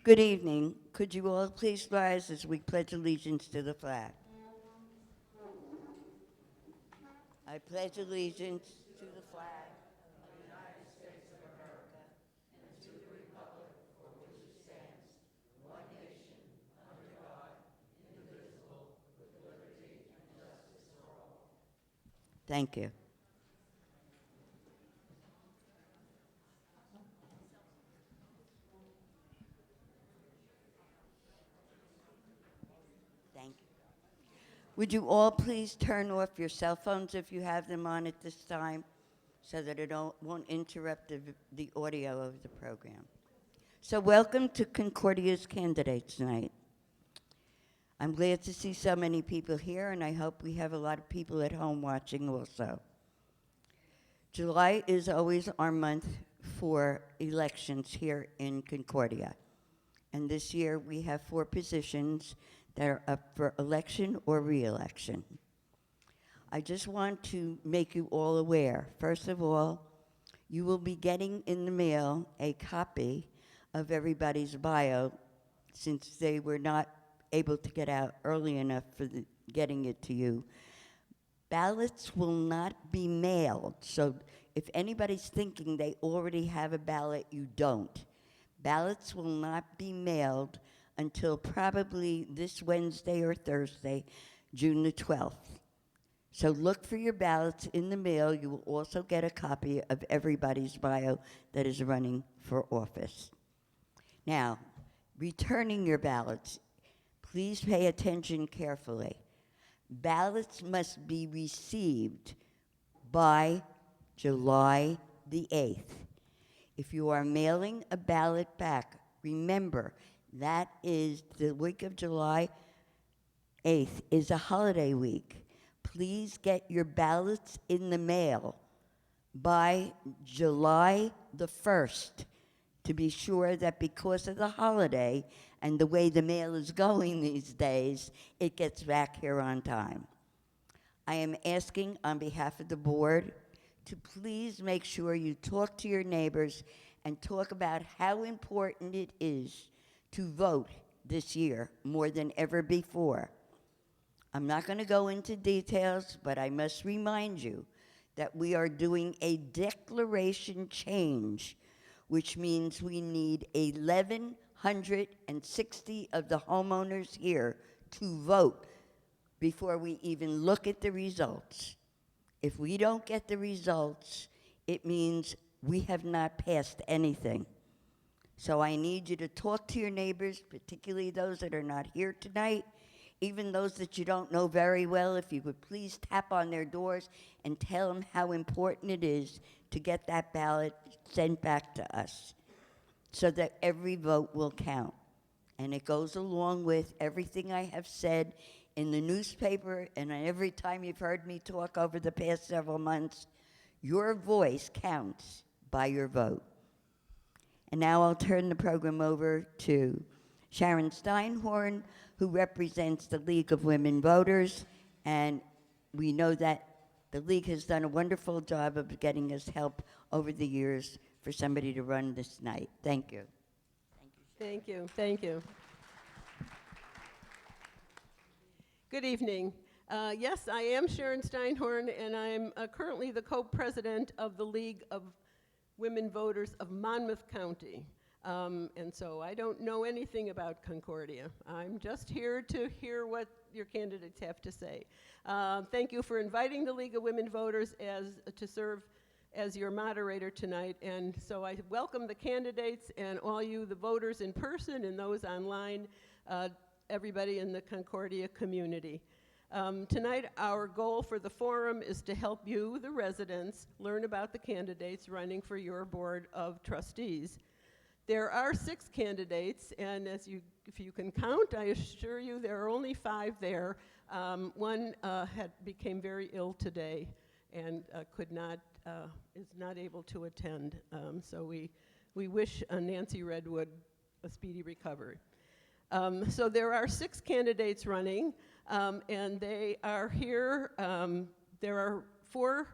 Good evening. Could you all please rise as we pledge allegiance to the flag? I pledge allegiance to the flag Thank you. Thank you. Would you all please turn off your cell phones if you have them on at this time so that it won't interrupt the audio of the program? So welcome to Concordia's Candidates Night. I'm glad to see so many people here, and I hope we have a lot of people at home watching also. July is always our month for elections here in Concordia. And this year we have 4 positions that are up for election or re-election. I just want to make you all aware. First of all, you will be getting in the mail a copy of everybody's bio, since they were not able to get out early enough for getting it to you. Ballots will not be mailed, so if anybody's thinking they already have a ballot, you don't. Ballots will not be mailed until probably this Wednesday or Thursday, June the 12th. So look for your ballots in the mail. You will also get a copy of everybody's bio that is running for office. Now, returning your ballots, please pay attention carefully. Ballots must be received by July the 8th. If you are mailing a ballot back, remember that is the week of July 8th is a holiday week. Please get your ballots in the mail by July the 1st to be sure that because of the holiday and the way the mail is going these days, it gets back here on time. I am asking on behalf of the board to please make sure you talk to your neighbors and talk about how important it is to vote this year more than ever before. I'm not going to go into details, but I must remind you that we are doing a declaration change, which means we need 1,160 of the homeowners here to vote before we even look at the results. If we don't get the results, it means we have not passed anything. So I need you to talk to your neighbors, particularly those that are not here tonight, even those that you don't know very well. If you would please tap on their doors and tell them how important it is to get that ballot sent back to us so that every vote will count. And it goes along with everything I have said in the newspaper and every time you've heard me talk over the past several months. Your voice counts by your vote. And now I'll turn the program over to Sharon Steinhorn, who represents the League of Women Voters, and we know that the League has done a wonderful job of getting us help over the years for somebody to run this night. Thank you. Thank you. Thank you. Good evening. Yes, I am Sharon Steinhorn, and I'm currently the co-president of the League of Women Voters of Monmouth County. And so I don't know anything about Concordia. I'm just here to hear what your candidates have to say. Thank you for inviting the League of Women Voters to serve as your moderator tonight. And so I welcome the candidates and all you, the voters in person and those online, everybody in the Concordia community. Tonight, our goal for the forum is to help you, the residents, learn about the candidates running for your board of trustees. There are 6 candidates, and if you can count, I assure you there are only 5 there. One became very ill today and is not able to attend. So we wish Nancy Redwood a speedy recovery. So there are 6 candidates running, and they are here. There are 4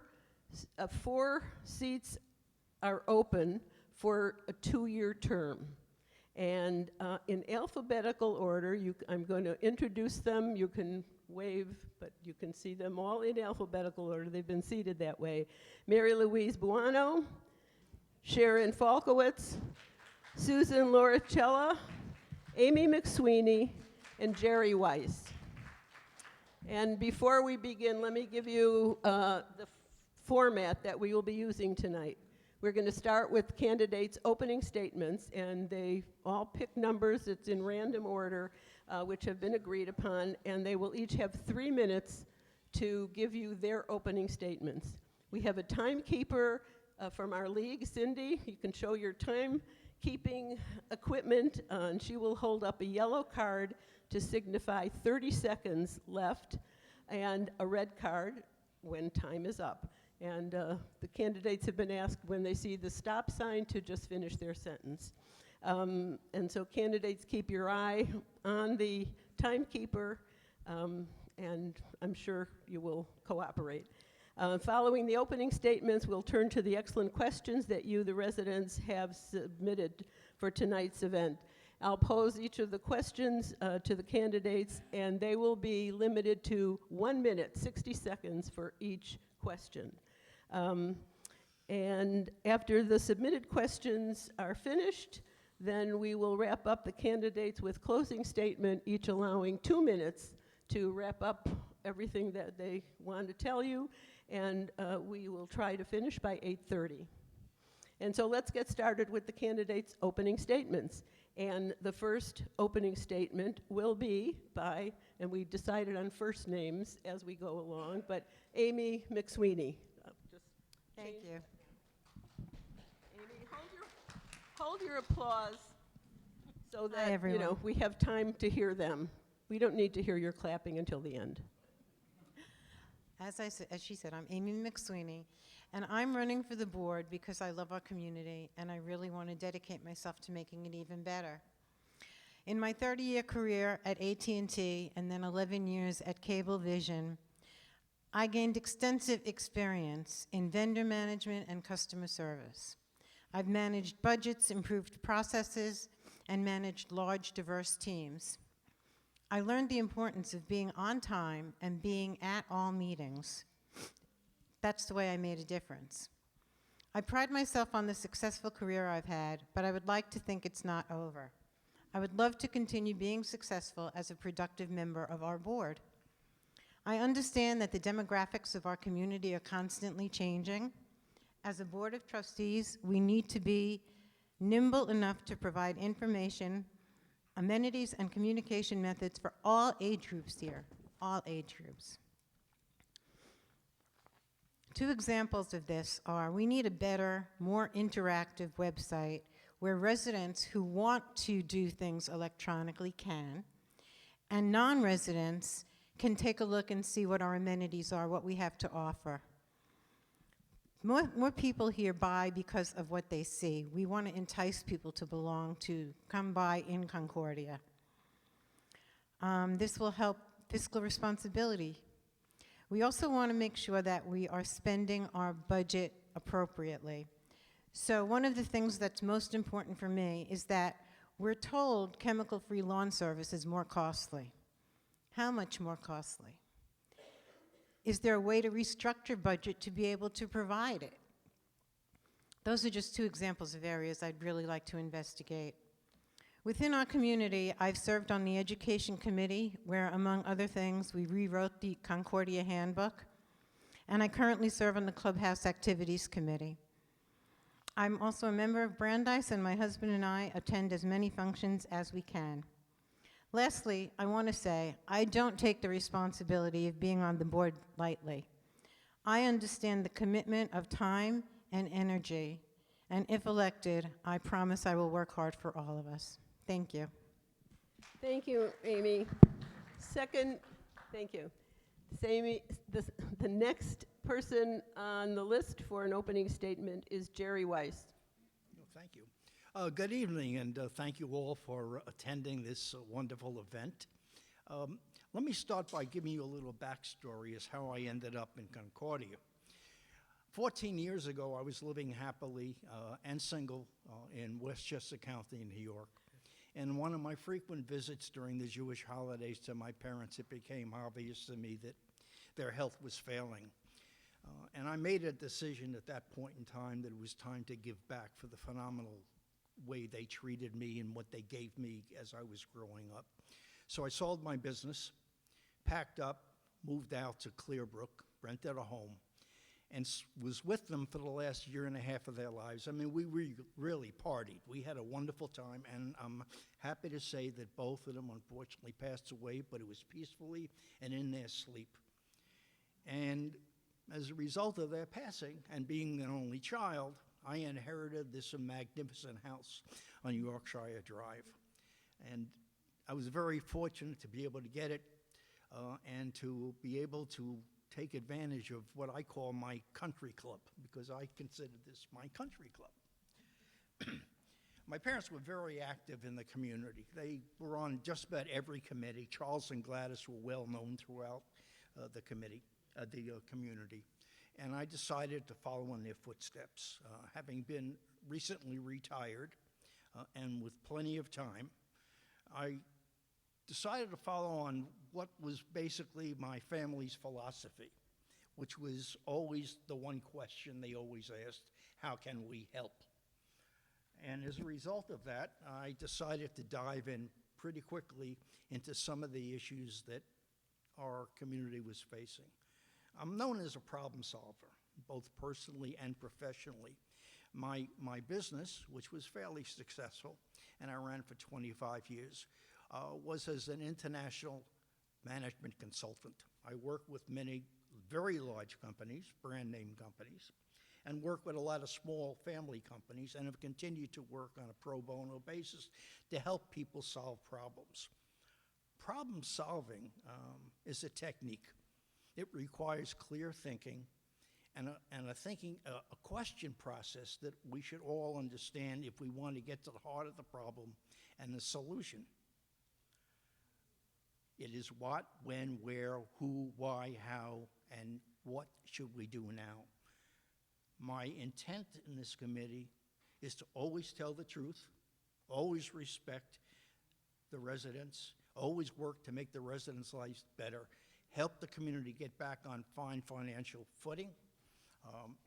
seats are open for a 2-year term. And in alphabetical order, I'm going to introduce them. You can wave, but you can see them all in alphabetical order. They've been seated that way. Mary Louise Buono, Sharon Falkowitz, Susan Loricella, Amy McSweeney, and Jerry Weiss. And before we begin, let me give you the format that we will be using tonight. We're going to start with candidates' opening statements, and they all pick numbers. It's in random order, which have been agreed upon, and they will each have 3 minutes to give you their opening statements. We have a timekeeper from our league, Cindy. You can show your timekeeping equipment, and she will hold up a yellow card to signify 30 seconds left, and a red card when time is up. And the candidates have been asked when they see the stop sign to just finish their sentence. And so candidates, keep your eye on the timekeeper, and I'm sure you will cooperate. Following the opening statements, we'll turn to the excellent questions that you, the residents, have submitted for tonight's event. I'll pose each of the questions to the candidates, and they will be limited to 1 minute, 60 seconds for each question. And after the submitted questions are finished, then we will wrap up the candidates with closing statement, each allowing 2 minutes to wrap up everything that they want to tell you, and we will try to finish by 8:30. And so let's get started with the candidates' opening statements. And the first opening statement will be by, and we decided on first names as we go along, but Amy McSweeney. Thank you. Amy, hold your applause so that, everyone. we have time to hear them. We don't need to hear your clapping until the end. As she said, I'm Amy McSweeney, and I'm running for the board because I love our community, and I really want to dedicate myself to making it even better. In my 30-year career at AT&T and then 11 years at Cablevision, I gained extensive experience in vendor management and customer service. I've managed budgets, improved processes, and managed large, diverse teams. I learned the importance of being on time and being at all meetings. That's the way I made a difference. I pride myself on the successful career I've had, but I would like to think it's not over. I would love to continue being successful as a productive member of our board. I understand that the demographics of our community are constantly changing. As a board of trustees, we need to be nimble enough to provide information, amenities, and communication methods for all age groups here, all age groups. 2 examples of this are we need a better, more interactive website where residents who want to do things electronically can, and non-residents can take a look and see what our amenities are, what we have to offer. More people here buy because of what they see. We want to entice people to come by in Concordia. This will help fiscal responsibility. We also want to make sure that we are spending our budget appropriately. So one of the things that's most important for me is that we're told chemical-free lawn service is more costly. How much more costly? Is there a way to restructure budget to be able to provide it? Those are just 2 examples of areas I'd really like to investigate. Within our community, I've served on the Education Committee, where, among other things, we rewrote the Concordia Handbook, and I currently serve on the Clubhouse Activities Committee. I'm also a member of Brandeis, and my husband and I attend as many functions as we can. Lastly, I want to say I don't take the responsibility of being on the board lightly. I understand the commitment of time and energy, and if elected, I promise I will work hard for all of us. Thank you. Thank you, Amy. Thank you. Amy, the next person on the list for an opening statement is Jerry Weiss. Thank you. Good evening, and thank you all for attending this wonderful event. Let me start by giving you a little backstory as how I ended up in Concordia. 14 years ago, I was living happily and single in Westchester County, New York. And one of my frequent visits during the Jewish holidays to my parents, it became obvious to me that their health was failing. And I made a decision at that point in time that it was time to give back for the phenomenal way they treated me and what they gave me as I was growing up. So I sold my business, packed up, moved out to Clearbrook, rented a home, and was with them for the last year and a half of their lives. I mean, we really partied. We had a wonderful time, and I'm happy to say that both of them unfortunately passed away, but it was peacefully and in their sleep. And as a result of their passing and being an only child, I inherited this magnificent house on Yorkshire Drive. And I was very fortunate to be able to get it and to be able to take advantage of what I call my country club, because I consider this my country club. My parents were very active in the community. They were on just about every committee. Charles and Gladys were well known throughout the community. And I decided to follow in their footsteps. Having been recently retired and with plenty of time, I decided to follow on what was basically my family's philosophy, which was always the one question they always asked: how can we help? And as a result of that, I decided to dive in pretty quickly into some of the issues that our community was facing. I'm known as a problem solver, both personally and professionally. My business, which was fairly successful, and I ran for 25 years, was as an international management consultant. I worked with many very large companies, brand name companies, and worked with a lot of small family companies, and have continued to work on a pro bono basis to help people solve problems. Problem solving is a technique. It requires clear thinking and a question process that we should all understand if we want to get to the heart of the problem and the solution. It is what, when, where, who, why, how, and what should we do now. My intent in this committee is to always tell the truth, always respect the residents, always work to make the residents' lives better, help the community get back on fine financial footing,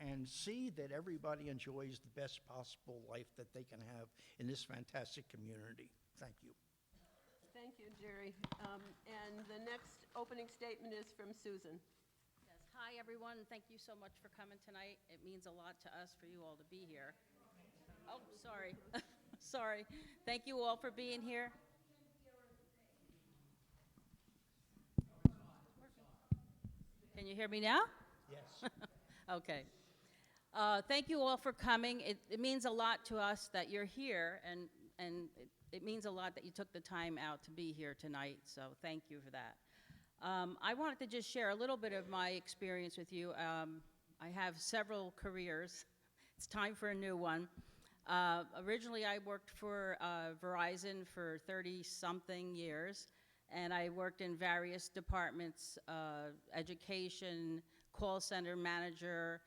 and see that everybody enjoys the best possible life that they can have in this fantastic community. Thank you. Thank you, Jerry. And the next opening statement is from Susan. Yes, hi, everyone. Thank you so much for coming tonight. It means a lot to us for you all to be here. Oh, sorry. Sorry. Thank you all for being here. Can you hear me now? Yes. Okay. Thank you all for coming. It means a lot to us that you're here, and it means a lot that you took the time out to be here tonight, so thank you for that. I wanted to just share a little bit of my experience with you. I have several careers. It's time for a new one. Originally, I worked for Verizon for 30-something years, and I worked in various departments, education, call center manager,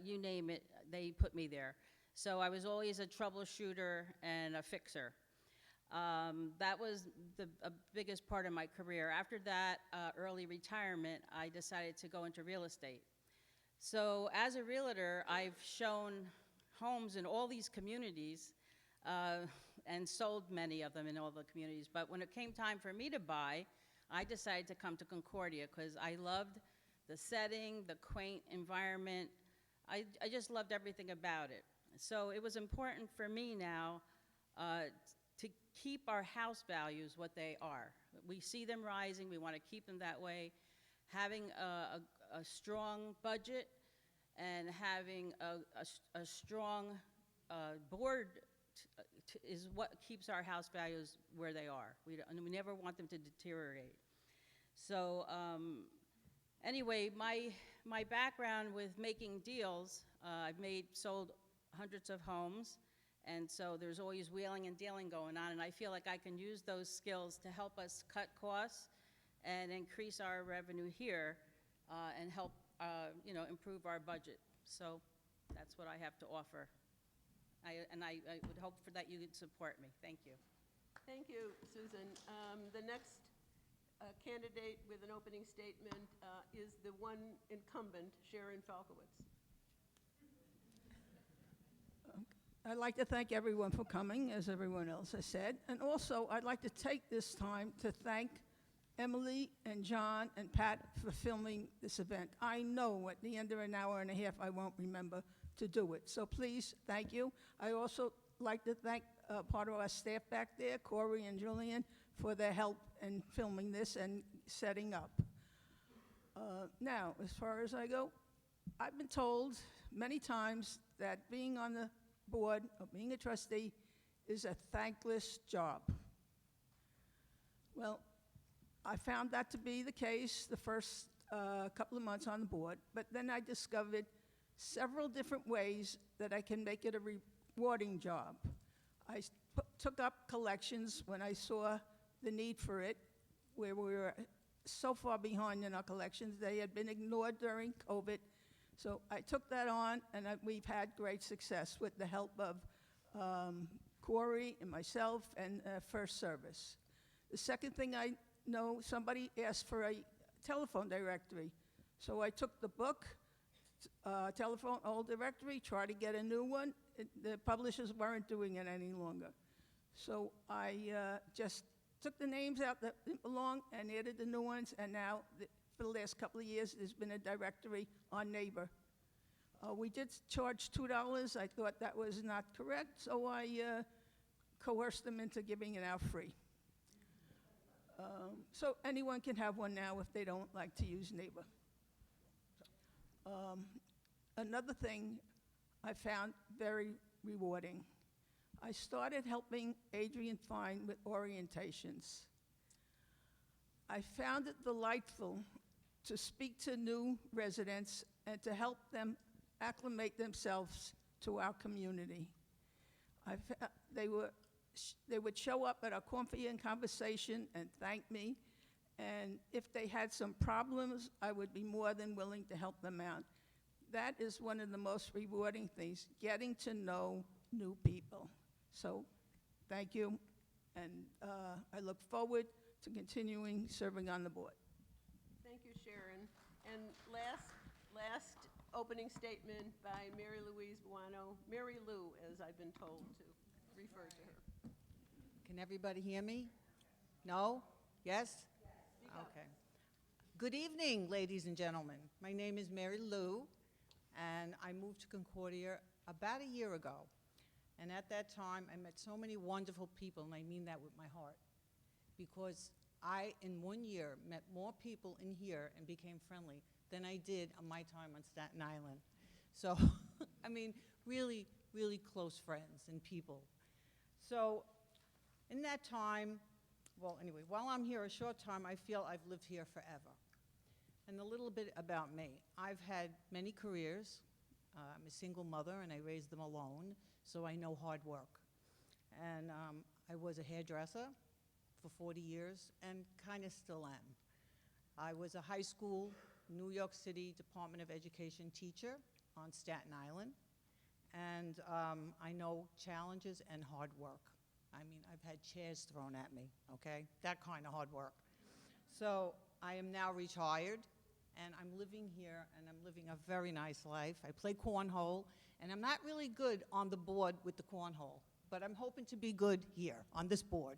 you name it, they put me there. So I was always a troubleshooter and a fixer. That was the biggest part of my career. After that, early retirement, I decided to go into real estate. So as a realtor, I've shown homes in all these communities and sold many of them in all the communities. But when it came time for me to buy, I decided to come to Concordia because I loved the setting, the quaint environment. I just loved everything about it. So it was important for me now to keep our house values what they are. We see them rising. We want to keep them that way. Having a strong budget and having a strong board is what keeps our house values where they are. We never want them to deteriorate. So anyway, my background with making deals, I've sold hundreds of homes, and so there's always wheeling and dealing going on, and I feel like I can use those skills to help us cut costs and increase our revenue here and help improve our budget. So that's what I have to offer. I would hope for that you would support me. Thank you. Thank you, Susan. The next candidate with an opening statement is the one incumbent, Sharon Falkowitz. I'd like to thank everyone for coming, as everyone else has said. And also, I'd like to take this time to thank Emily and John and Pat for filming this event. I know at the end of an hour and a half, I won't remember to do it. So please, thank you. I also like to thank part of our staff back there, Corey and Julian, for their help in filming this and setting up. Now, as far as I go, I've been told many times that being on the board or being a trustee is a thankless job. Well, I found that to be the case the first couple of months on the board, but then I discovered several different ways that I can make it a rewarding job. I took up collections when I saw the need for it, where we were so far behind in our collections. They had been ignored during COVID. So I took that on, and we've had great success with the help of Corey and myself and First Service. The second thing I know, somebody asked for a telephone directory. So I took the book, telephone old directory, tried to get a new one. The publishers weren't doing it any longer. So I just took the names out that didn't belong and added the new ones, and now for the last couple of years, there's been a directory on Neighbor. We did charge $2. I thought that was not correct, so I coerced them into giving it out free. So anyone can have one now if they don't like to use Neighbor. Another thing I found very rewarding. I started helping Adrian Fine with orientations. I found it delightful to speak to new residents and to help them acclimate themselves to our community. They would show up at our coffee and conversation and thank me, and if they had some problems, I would be more than willing to help them out. That is one of the most rewarding things, getting to know new people. So, thank you, and I look forward to continuing serving on the board. Thank you, Sharon. And last opening statement by Mary Louise Buono, Mary Lou, as I've been told to refer to her. Can everybody hear me? No? Yes? Okay. Good evening, ladies and gentlemen. My name is Mary Lou, and I moved to Concordia about a year ago. And at that time, I met so many wonderful people, and I mean that with my heart, because I, in 1 year, met more people in here and became friendly than I did on my time on Staten Island. So, I mean, really, really close friends and people. So, in that time, well, anyway, while I'm here a short time, I feel I've lived here forever. And a little bit about me. I've had many careers. I'm a single mother, and I raised them alone, so I know hard work. And I was a hairdresser for 40 years and kind of still am. I was a high school, New York City Department of Education teacher on Staten Island, and I know challenges and hard work. I mean, I've had chairs thrown at me, okay? That kind of hard work. So I am now retired, and I'm living here, and I'm living a very nice life. I play cornhole, and I'm not really good on the board with the cornhole, but I'm hoping to be good here on this board.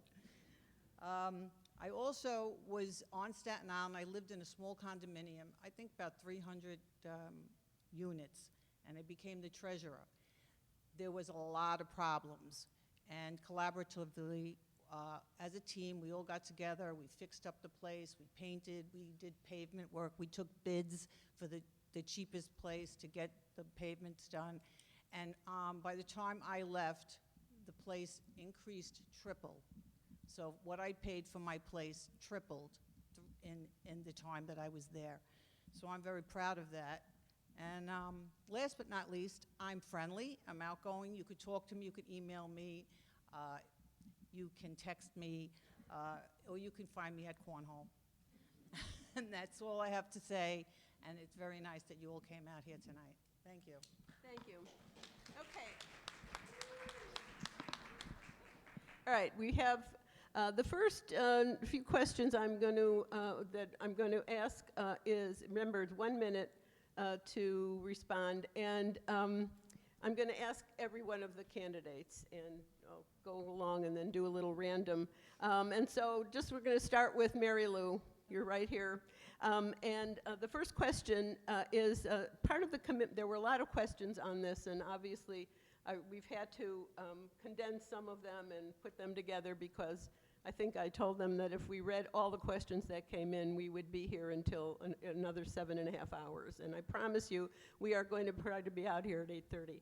I also was on Staten Island. I lived in a small condominium, I think about 300 units, and I became the treasurer. There was a lot of problems, and collaboratively, as a team, we all got together, we fixed up the place, we painted, we did pavement work, we took bids for the cheapest place to get the pavements done, and by the time I left, the place increased triple. So what I paid for my place tripled in the time that I was there. So I'm very proud of that. And last but not least, I'm friendly, I'm outgoing. You could talk to me, you could email me, you can text me, or you can find me at Cornhole. And that's all I have to say, and it's very nice that you all came out here tonight. Thank you. Thank you. Okay. All right, we have The first few questions I'm going to that I'm going to ask is, remember, it's 1 minute to respond, and I'm going to ask every one of the candidates, and I'll go along and then do a little random. And so, we're going to start with Mary Lou. You're right here. And the first question is part of the commitment. There were a lot of questions on this, and obviously we've had to condense some of them and put them together because I think I told them that if we read all the questions that came in, we would be here until another 7.5 hours. And I promise you, we are going to try to be out here at 8:30,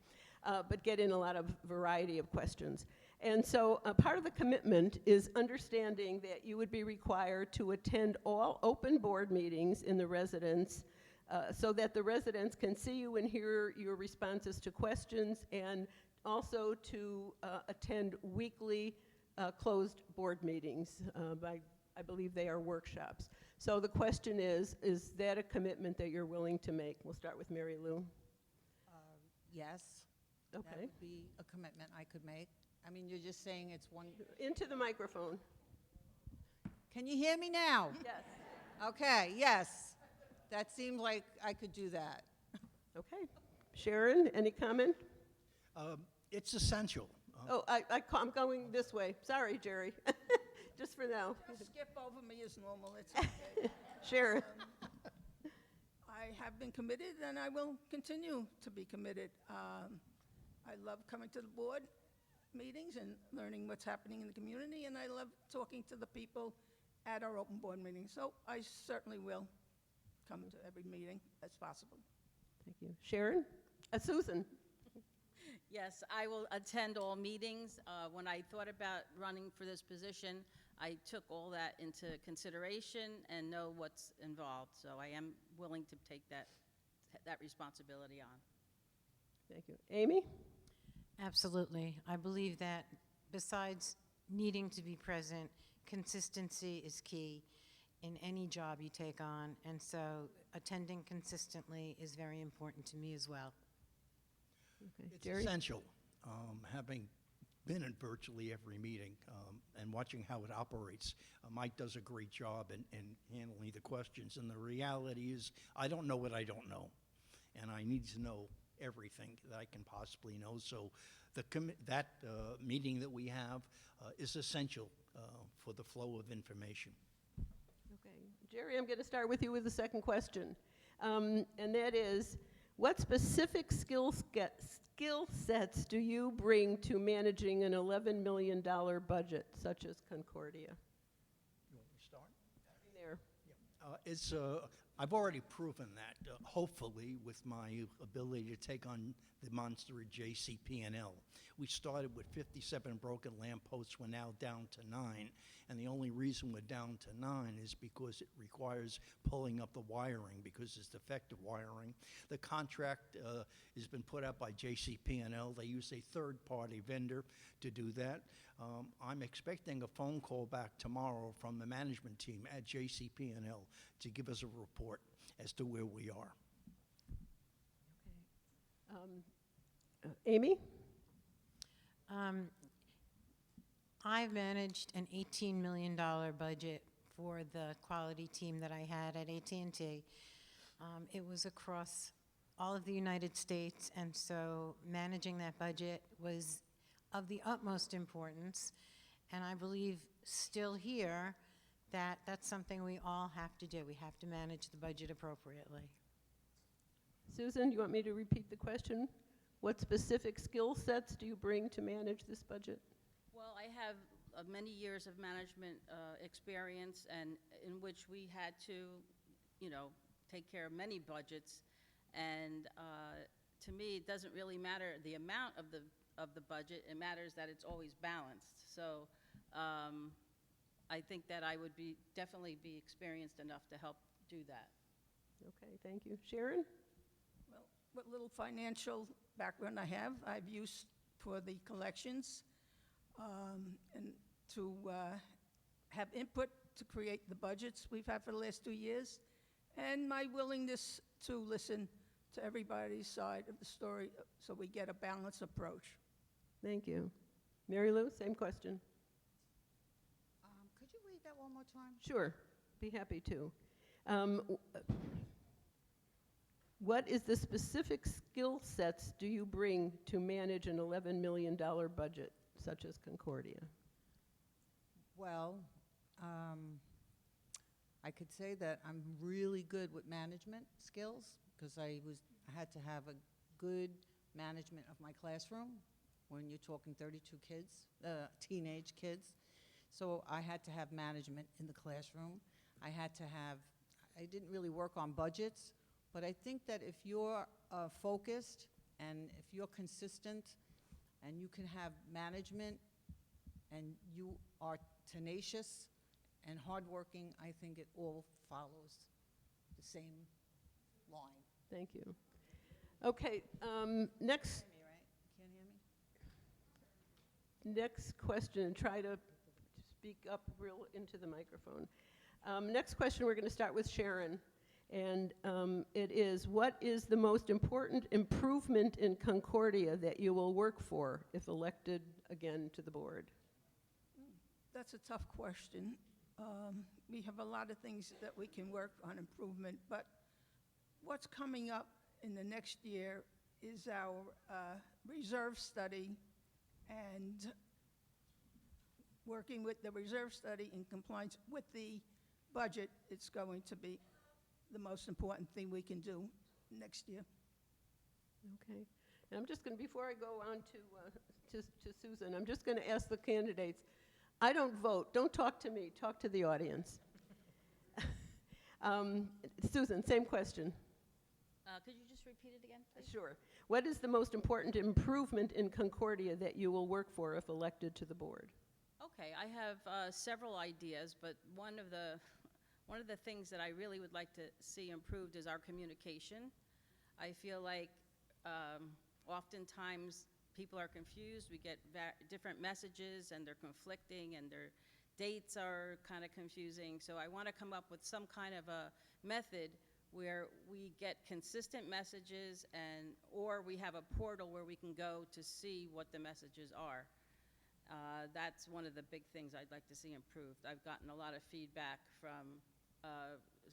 but get in a lot of variety of questions. And so part of the commitment is understanding that you would be required to attend all open board meetings in the residence so that the residents can see you and hear your responses to questions, and also to attend weekly closed board meetings. I believe they are workshops. So the question is that a commitment that you're willing to make? We'll start with Mary Lou. Yes. That Okay. would be a commitment I could make. I mean, you're just saying it's one. Into the microphone. Can you hear me now? Yes. Okay, yes. That seemed like I could do that. Okay. Sharon, any comment? It's essential. Oh, I'm going this way. Sorry, Jerry. Just for now. Skip over me as normal, it's okay. Sharon. I have been committed, and I will continue to be committed. I love coming to the board meetings and learning what's happening in the community, and I love talking to the people at our open board meetings. So I certainly will come to every meeting as possible. Thank you. Sharon? Susan? Yes, I will attend all meetings. When I thought about running for this position, I took all that into consideration and know what's involved. So I am willing to take that responsibility on. Thank you. Amy? Absolutely. I believe that besides needing to be present, consistency is key in any job you take on, and so attending consistently is very important to me as well. Okay. It's Jerry? essential, having been in virtually every meeting and watching how it operates. Mike does a great job in handling the questions, and the reality is I don't know what I don't know, and I need to know everything that I can possibly know. So that meeting that we have is essential for the flow of information. Okay. Jerry, I'm going to start with you with the second question. And that is, what specific skill sets do you bring to managing an $11 million budget, such as Concordia? You want me to start? There. I've already proven that, hopefully, with my ability to take on the monster at JCP&L. We started with 57 broken lampposts. We're now down to 9. And the only reason we're down to 9 is because it requires pulling up the wiring because it's defective wiring. The contract has been put out by JCP&L. They use a third-party vendor to do that. I'm expecting a phone call back tomorrow from the management team at JCP&L to give us a report as to where we are. Amy? I've managed an $18 million budget for the quality team that I had at AT&T. It was across all of the United States, and so managing that budget was of the utmost importance, and I believe still here that that's something we all have to do. We have to manage the budget appropriately. Susan, do you want me to repeat the question? What specific skill sets do you bring to manage this budget? Well, I have many years of management experience, and in which we had to, take care of many budgets. And to me, it doesn't really matter the amount of the budget. It matters that it's always balanced. So I think that I would definitely be experienced enough to help do that. Okay, thank you. Sharon? Well, what little financial background I have, I've used for the collections and to have input to create the budgets we've had for the last 2 years, and my willingness to listen to everybody's side of the story so we get a balanced approach. Thank you. Mary Lou, same question. repeat that one more time? Sure, be happy to. What is the specific skill sets do you bring to manage an $11 million budget, such as Concordia? Well, I could say that I'm really good with management skills because I had to have a good management of my classroom when you're talking 32 kids, teenage kids. So I had to have management in the classroom. I didn't really work on budgets, but I think that if you're focused and if you're consistent and you can have management and you are tenacious and hardworking, I think it all follows the same line. Thank you. Okay, next, Hear me, right? Can't hear me? next question. Try to speak up real into the microphone. Next question, we're going to start with Sharon. And it is, what is the most important improvement in Concordia that you will work for if elected again to the board? That's a tough question. We have a lot of things that we can work on improvement, but what's coming up in the next year is our reserve study, and working with the reserve study in compliance with the budget, it's going to be the most important thing we can do next year. Okay. And I'm just going to, before I go on to Susan, I'm just going to ask the candidates. I don't vote. Don't talk to me. Talk to the audience. Susan, same question. Could you just repeat it again, please? Sure. What is the most important improvement in Concordia that you will work for if elected to the board? Okay, I have several ideas, but one of the things that I really would like to see improved is our communication. I feel like oftentimes people are confused. We get different messages and they're conflicting and their dates are kind of confusing. So I want to come up with some kind of a method where we get consistent messages or we have a portal where we can go to see what the messages are. That's one of the big things I'd like to see improved. I've gotten a lot of feedback from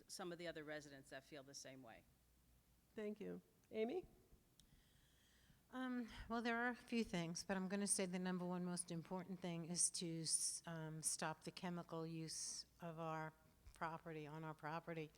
some of the other residents that feel the same way. Thank you. Amy? Well, there are a few things, but I'm going to say the number one most important thing is to stop the chemical use of our property, on our property.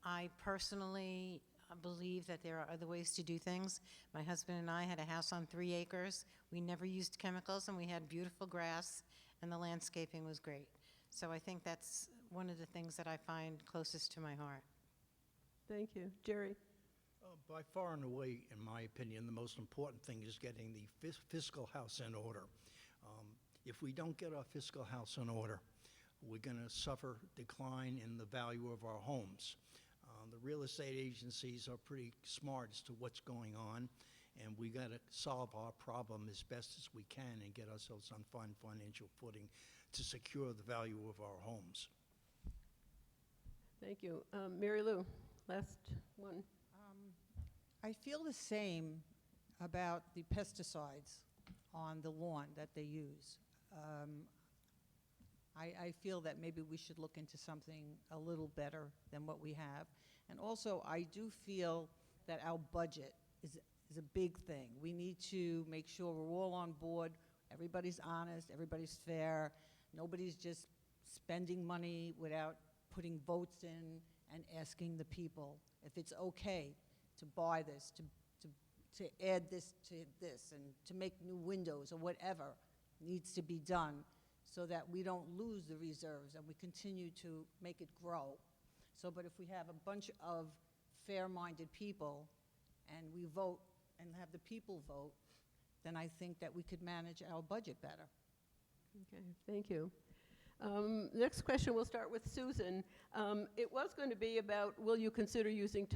I personally believe that there are other ways to do things. My husband and I had a house on 3 acres. We never used chemicals, and we had beautiful grass, and the landscaping was great. So I think that's one of the things that I find closest to my heart. Thank you. Jerry? By far and away, in my opinion, the most important thing is getting the fiscal house in order. If we don't get our fiscal house in order, we're going to suffer decline in the value of our homes. The real estate agencies are pretty smart as to what's going on, and we got to solve our problem as best as we can and get ourselves on fine financial footing to secure the value of our homes. Thank you. Mary Lou, last one. I feel the same about the pesticides on the lawn that they use. I feel that maybe we should look into something a little better than what we have. And also, I do feel that our budget is a big thing. We need to make sure we're all on board, everybody's honest, everybody's fair, nobody's just spending money without putting votes in and asking the people if it's okay to buy this, to add this to this, and to make new windows or whatever needs to be done so that we don't lose the reserves and we continue to make it grow. So, but if we have a bunch of fair-minded people and we vote and have the people vote, then I think that we could manage our budget better. Okay, thank you. Next question, we'll start with Susan. It was going to be about, will you consider using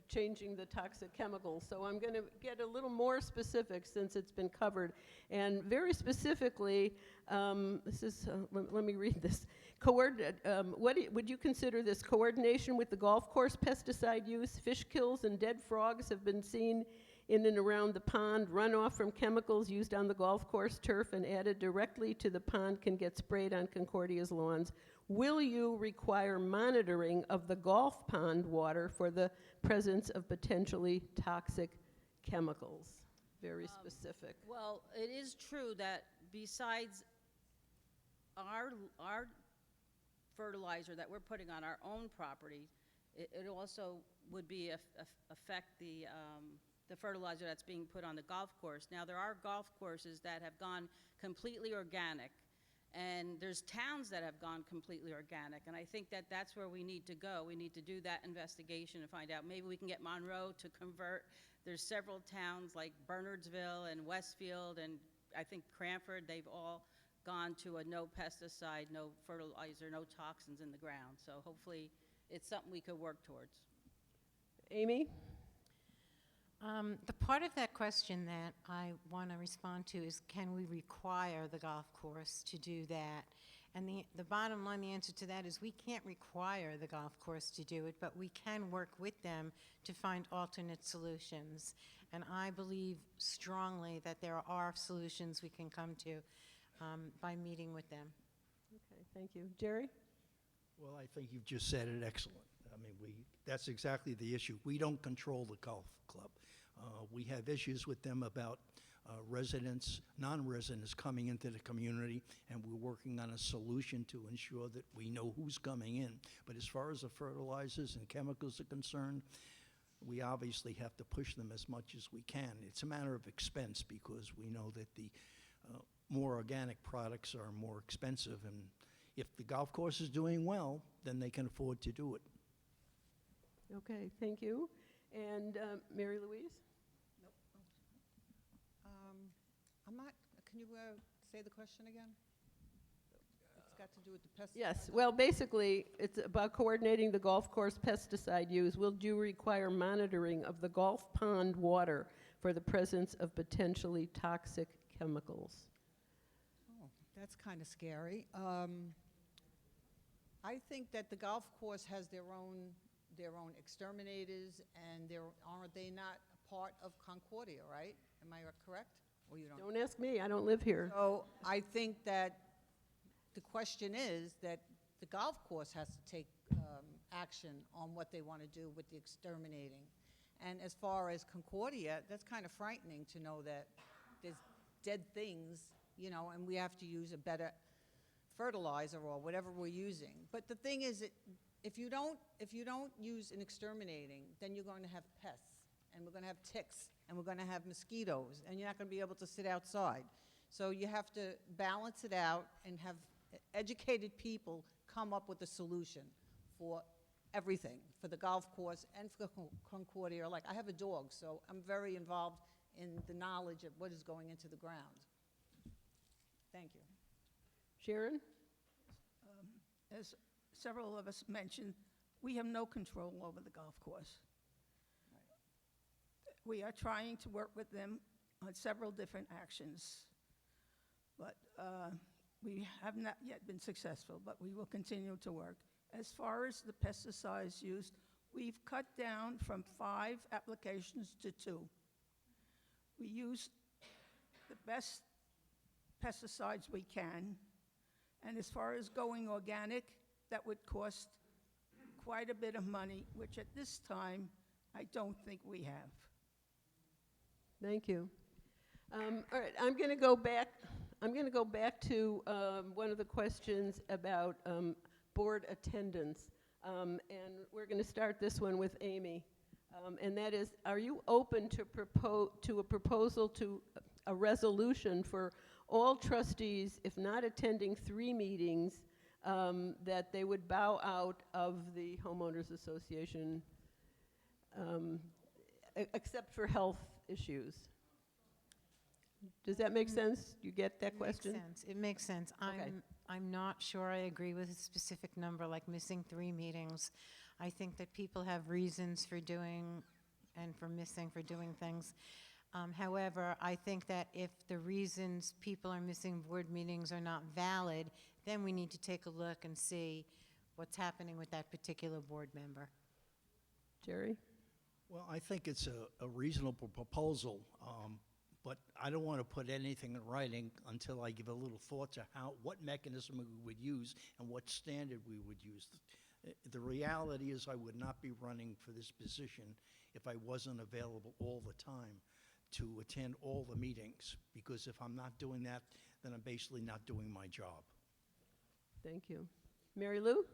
changing the toxic chemicals? So I'm going to get a little more specific since it's been covered. And very specifically, let me read this. Would you consider this coordination with the golf course pesticide use? Fish kills and dead frogs have been seen in and around the pond. Runoff from chemicals used on the golf course turf and added directly to the pond can get sprayed on Concordia's lawns. Will you require monitoring of the golf pond water for the presence of potentially toxic chemicals? Very specific. Well, it is true that besides our fertilizer that we're putting on our own property, it also would be affect the fertilizer that's being put on the golf course. Now, there are golf courses that have gone completely organic, and there's towns that have gone completely organic, and I think that that's where we need to go. We need to do that investigation and find out. Maybe we can get Monroe to convert. There's several towns like Bernardsville and Westfield, and I think Cranford, they've all gone to a no pesticide, no fertilizer, no toxins in the ground. So hopefully it's something we could work towards. Amy? The part of that question that I want to respond to is, can we require the golf course to do that? And the bottom line, the answer to that is we can't require the golf course to do it, but we can work with them to find alternate solutions. And I believe strongly that there are solutions we can come to by meeting with them. Okay, thank you. Jerry? Well, I think you've just said it excellent. I mean, that's exactly the issue. We don't control the golf club. We have issues with them about residents, non-residents coming into the community, and we're working on a solution to ensure that we know who's coming in. But as far as the fertilizers and chemicals are concerned, we obviously have to push them as much as we can. It's a matter of expense because we know that the more organic products are more expensive, and if the golf course is doing well, then they can afford to do it. Okay, thank you. And Mary Louise? I'm not, can you say the question again? It's got to do with the pesticide. Yes, well, basically, it's about coordinating the golf course pesticide use. Will you require monitoring of the golf pond water for the presence of potentially toxic chemicals? Oh, that's kind of scary. I think that the golf course has their own exterminators, and aren't they not a part of Concordia, right? Am I correct? Or you don't? Don't ask me, I don't live here. So I think that the question is that the golf course has to take action on what they want to do with the exterminating. And as far as Concordia, that's kind of frightening to know that there's dead things, you know, and we have to use a better fertilizer or whatever we're using. But the thing is, if you don't use an exterminating, then you're going to have pests, and we're going to have ticks, and we're going to have mosquitoes, and you're not going to be able to sit outside. So you have to balance it out and have educated people come up with a solution for everything, for the golf course and for Concordia. Like, I have a dog, so I'm very involved in the knowledge of what is going into the ground. Thank you. Sharon? As several of us mentioned, we have no control over the golf course. We are trying to work with them on several different actions, but we have not yet been successful, but we will continue to work. As far as the pesticides used, we've cut down from 5 applications to 2. We use the best pesticides we can, and as far as going organic, that would cost quite a bit of money, which at this time, I don't think we have. Thank you. All right, I'm going to go back. I'm going to go back to one of the questions about board attendance, and we're going to start this one with Amy. And that is, are you open to a proposal to a resolution for all trustees, if not attending 3 meetings, that they would bow out of the homeowners association, except for health issues? Does that make sense? You get that question? It makes sense. It makes sense. Okay. I'm not sure I agree with a specific number, like missing 3 meetings. I think that people have reasons for doing and for missing, for doing things. However, I think that if the reasons people are missing board meetings are not valid, then we need to take a look and see what's happening with that particular board member. Jerry? Well, I think it's a reasonable proposal, but I don't want to put anything in writing until I give a little thought to what mechanism we would use and what standard we would use. The reality is I would not be running for this position if I wasn't available all the time to attend all the meetings, because if I'm not doing that, then I'm basically not doing my job. Thank you. Mary Lou?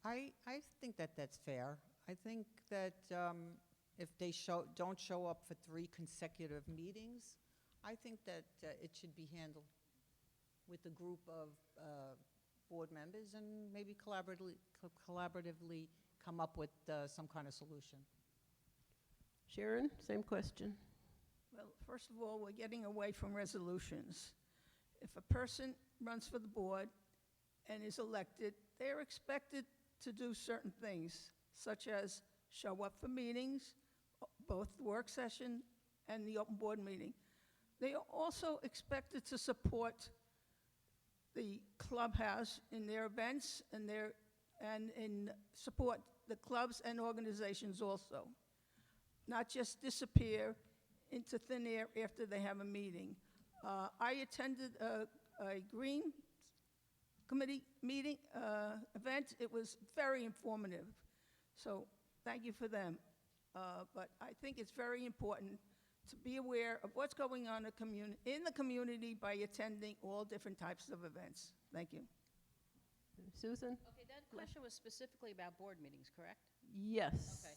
I think that that's fair. I think that if they don't show up for 3 consecutive meetings, I think that it should be handled with a group of board members and maybe collaboratively come up with some kind of solution. Sharon, same question. Well, first of all, we're getting away from resolutions. If a person runs for the board and is elected, they're expected to do certain things, such as show up for meetings, both the work session and the open board meeting. They are also expected to support the clubhouse in their events and in support the clubs and organizations also, not just disappear into thin air after they have a meeting. I attended a Green Committee meeting event. It was very informative. So thank you for them. But I think it's very important to be aware of what's going on in the community by attending all different types of events. Thank you. Susan? Okay, that question was specifically about board meetings, correct? Yes. Okay.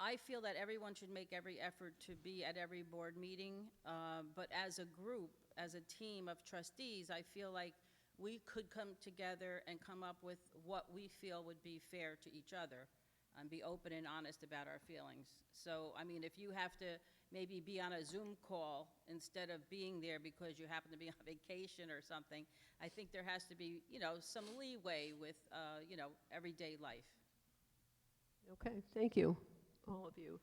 I feel that everyone should make every effort to be at every board meeting, but as a group, as a team of trustees, I feel like we could come together and come up with what we feel would be fair to each other and be open and honest about our feelings. So, I mean, if you have to maybe be on a Zoom call instead of being there because you happen to be on vacation or something, I think there has to be, some leeway with, everyday life. Okay, thank you, all of you.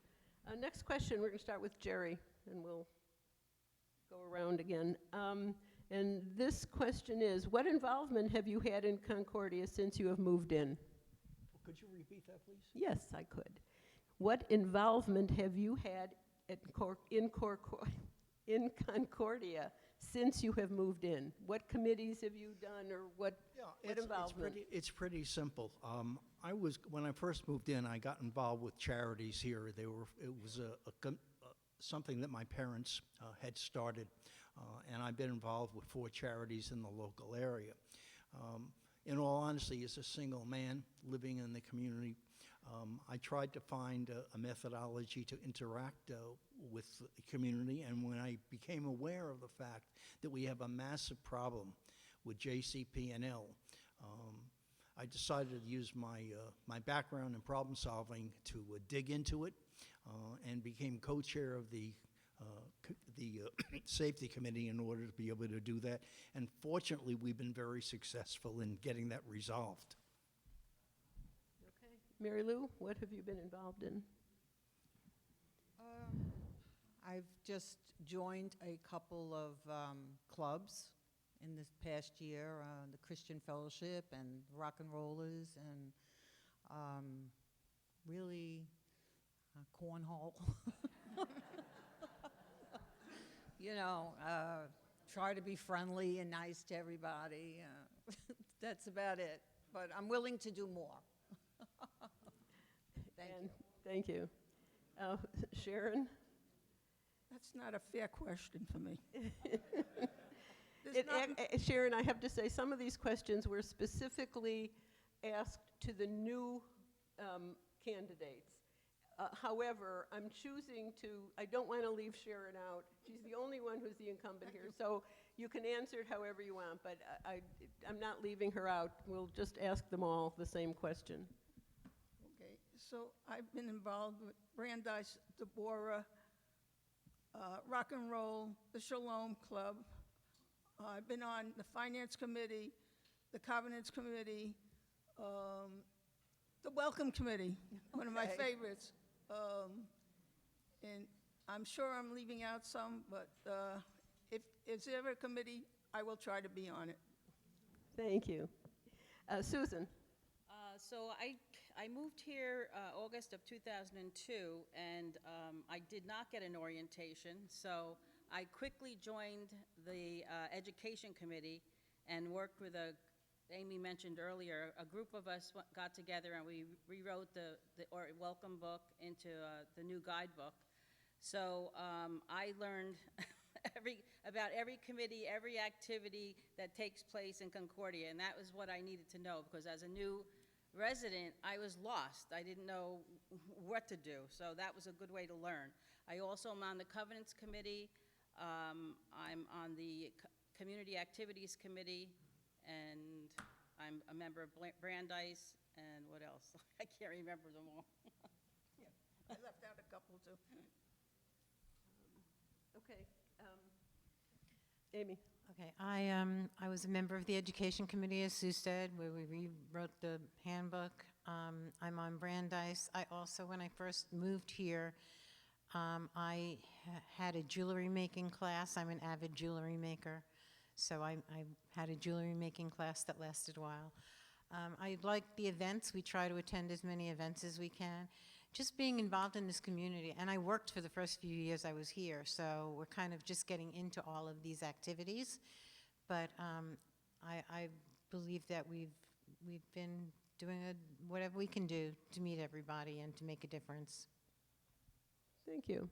Next question, we're going to start with Jerry, and we'll go around again. And this question is, what involvement have you had in Concordia since you have moved in? Could you repeat that, please? Yes, I could. What involvement have you had in Concordia since you have moved in? What committees have you done, or what involvement? It's pretty simple. When I first moved in, I got involved with charities here. It was something that my parents had started, and I've been involved with 4 charities in the local area. In all honesty, as a single man living in the community, I tried to find a methodology to interact with the community, and when I became aware of the fact that we have a massive problem with JCP&L, I decided to use my background in problem solving to dig into it, and became co-chair of the safety committee in order to be able to do that. And fortunately, we've been very successful in getting that resolved. Okay. Mary Lou, what have you been involved in? I've just joined a couple of clubs in this past year, the Christian Fellowship and Rock and Rollers, and really cornhole. Try to be friendly and nice to everybody. That's about it. But I'm willing to do more. Thank you. Sharon? That's not a fair question for me. Sharon, I have to say, some of these questions were specifically asked to the new candidates. However, I'm choosing to, I don't want to leave Sharon out. She's the only one who's the incumbent here. So you can answer it however you want, but I'm not leaving her out. We'll just ask them all the same question. Okay, so I've been involved with Brandeis, Deborah, Rock and Roll, the Shalom Club. I've been on the Finance Committee, the Covenants Committee, the Welcome Committee, one of my favorites. And I'm sure I'm leaving out some, but if it's ever a committee, I will try to be on it. Thank you. Susan? So I moved here August of 2002, and I did not get an orientation, so I quickly joined the Education Committee and worked with Amy mentioned earlier, a group of us got together and we rewrote the welcome book into the new guidebook. So I learned about every committee, every activity that takes place in Concordia, and that was what I needed to know, because as a new resident, I was lost. I didn't know what to do, so that was a good way to learn. I also am on the Covenants Committee. I'm on the Community Activities Committee, and I'm a member of Brandeis, and what else? I can't remember them all. I left out a couple too. Okay. Amy? Okay, I was a member of the Education Committee, as Sue said, where we rewrote the handbook. I'm on Brandeis. I also, when I first moved here, I had a jewelry making class. I'm an avid jewelry maker, so I had a jewelry making class that lasted a while. I like the events. We try to attend as many events as we can. Just being involved in this community, and I worked for the first few years I was here, so we're kind of just getting into all of these activities. But I believe that we've been doing whatever we can do to meet everybody and to make a difference. Thank you.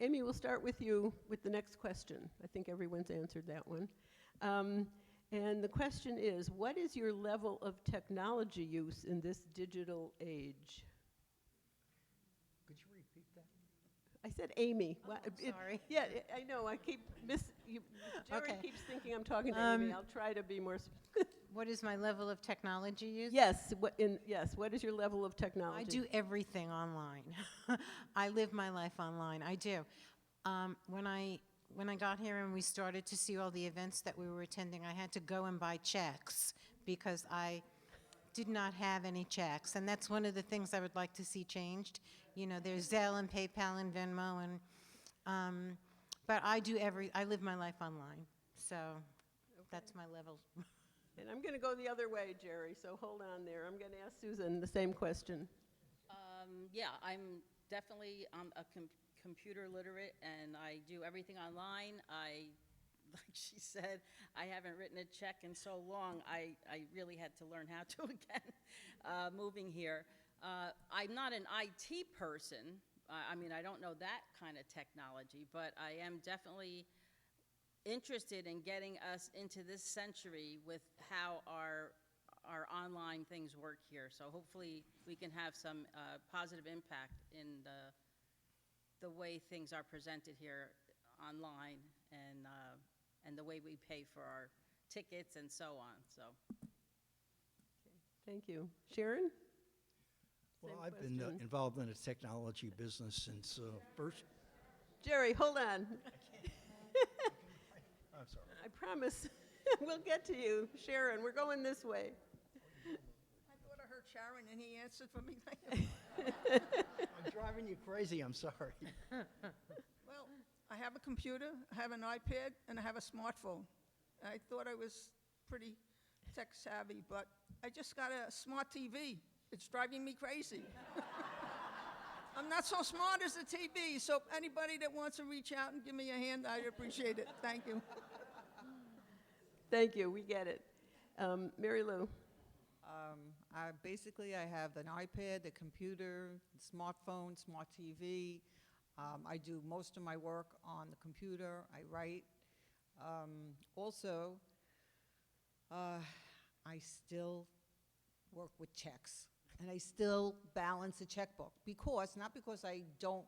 Amy, we'll start with you with the next question. I think everyone's answered that one. And the question is, what is your level of technology use in this digital age? Could you repeat that? I said Amy. Oh, I'm sorry. Yeah, I know. I keep Jerry Okay. keeps thinking I'm talking to Amy. I'll try to be more. What is my level of technology use? Yes. What is your level of technology? I do everything online. I live my life online. I do. When I got here and we started to see all the events that we were attending, I had to go and buy checks because I did not have any checks. And that's one of the things I would like to see changed. You know, there's Zelle and PayPal and Venmo, and but I live my life online. So that's my level. And I'm going to go the other way, Jerry, so hold on there. I'm going to ask Susan the same question. Yeah, I'm definitely a computer literate, and I do everything online. Like she said, I haven't written a check in so long. I really had to learn how to again, moving here. I'm not an IT person. I mean, I don't know that kind of technology, but I am definitely interested in getting us into this century with how our online things work here. So hopefully we can have some positive impact in the way things are presented here online and the way we pay for our tickets and so on. So. Thank you. Sharon? Well, Same I've been question. involved in the technology business since first. Jerry, hold on. I'm sorry. I promise we'll get to you. Sharon, we're going this way. I thought I heard Sharon and he answered for me. I'm driving you crazy. I'm sorry. Well, I have a computer, I have an iPad, and I have a smartphone. I thought I was pretty tech savvy, but I just got a smart TV. It's driving me crazy. I'm not so smart as the TV, so anybody that wants to reach out and give me a hand, I'd appreciate it. Thank you. Thank you. We get it. Mary Lou? I have an iPad, a computer, smartphone, smart TV. I do most of my work on the computer. I write. Also, I still work with checks, and I still balance a checkbook not because I don't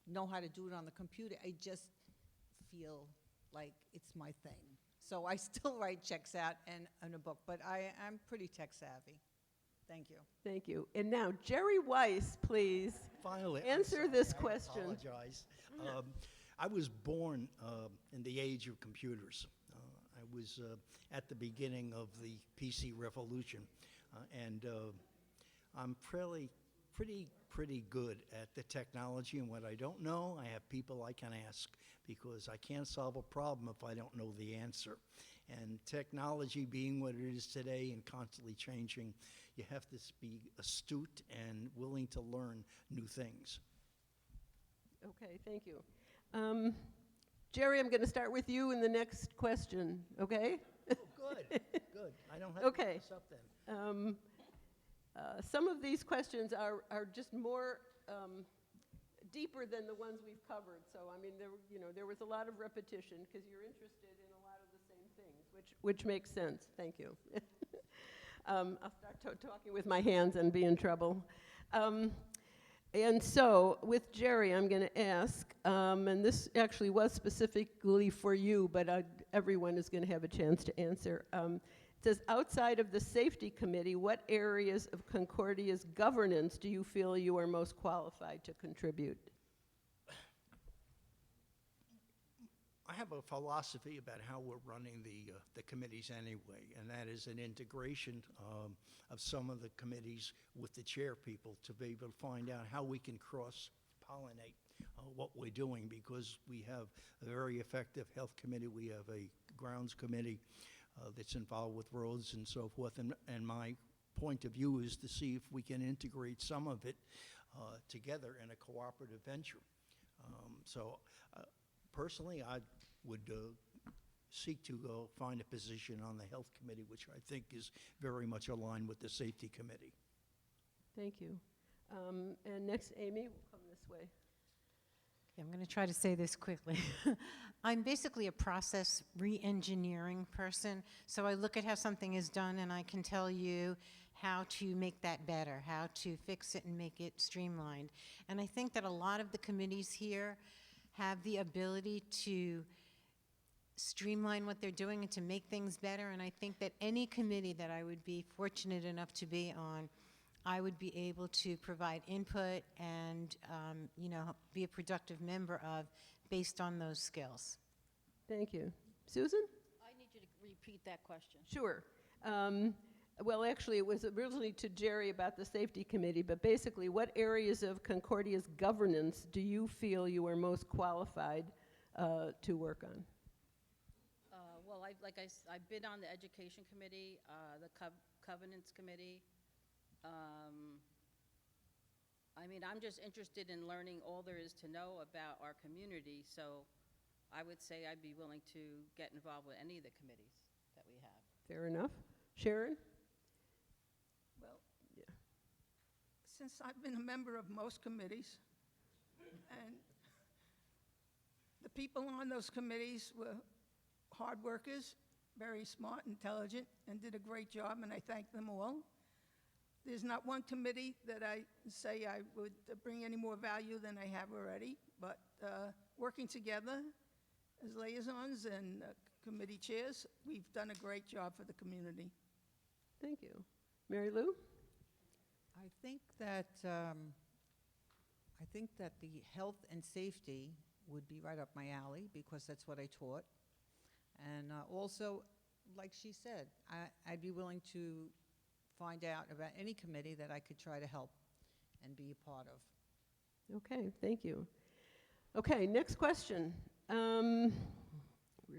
know how to do it on the computer. I just feel like it's my thing. So I still write checks out and a book, but I'm pretty tech savvy. Thank you. Thank you. And now, Jerry Weiss, please. Finally. I'm Answer sorry, this I question. apologize. I was born in the age of computers. I was at the beginning of the PC revolution, and I'm pretty good at the technology, and what I don't know, I have people I can ask, because I can't solve a problem if I don't know the answer. And technology being what it is today and constantly changing, you have to be astute and willing to learn new things. Okay, thank you. Jerry, I'm going to start with you in the next question, okay? Oh, good, good. I don't have to Okay. look this up then. Some of these questions are just more deeper than the ones we've covered. So, I mean, there was a lot of repetition because you're interested in a lot of the same things, which makes sense. Thank you. I'll start talking with my hands and be in trouble. And so, with Jerry, I'm going to ask, and this actually was specifically for you, but everyone is going to have a chance to answer. It says, outside of the safety committee, what areas of Concordia's governance do you feel you are most qualified to contribute? I have a philosophy about how we're running the committees anyway, and that is an integration of some of the committees with the chair people to be able to find out how we can cross-pollinate what we're doing, because we have a very effective health committee, we have a grounds committee that's involved with roads and so forth, and my point of view is to see if we can integrate some of it together in a cooperative venture. Personally, I would seek to find a position on the health committee, which I think is very much aligned with the safety committee. Thank you. And next, Amy, we'll come this way. Okay, I'm going to try to say this quickly. I'm basically a process re-engineering person, so I look at how something is done and I can tell you how to make that better, how to fix it and make it streamlined. And I think that a lot of the committees here have the ability to streamline what they're doing and to make things better, and I think that any committee that I would be fortunate enough to be on, I would be able to provide input and be a productive member of based on those skills. Thank you. Susan? I need you to repeat that question. Sure. Well, actually, it was originally to Jerry about the safety committee, but basically, what areas of Concordia's governance do you feel you are most qualified to work on? Well, I've been on the education committee, the covenants committee. I mean, I'm just interested in learning all there is to know about our community, so I would say I'd be willing to get involved with any of the committees that we have. Fair enough. Sharon? Well, since I've been a member of most committees, and the people on those committees were hard workers, very smart, intelligent, and did a great job, and I thank them all. There's not one committee that I say I would bring any more value than I have already, but working together as liaisons and committee chairs, we've done a great job for the community. Thank you. Mary Lou? I think that the health and safety would be right up my alley because that's what I taught. And also, like she said, I'd be willing to find out about any committee that I could try to help and be a part of. Okay, thank you. Okay, next question. Where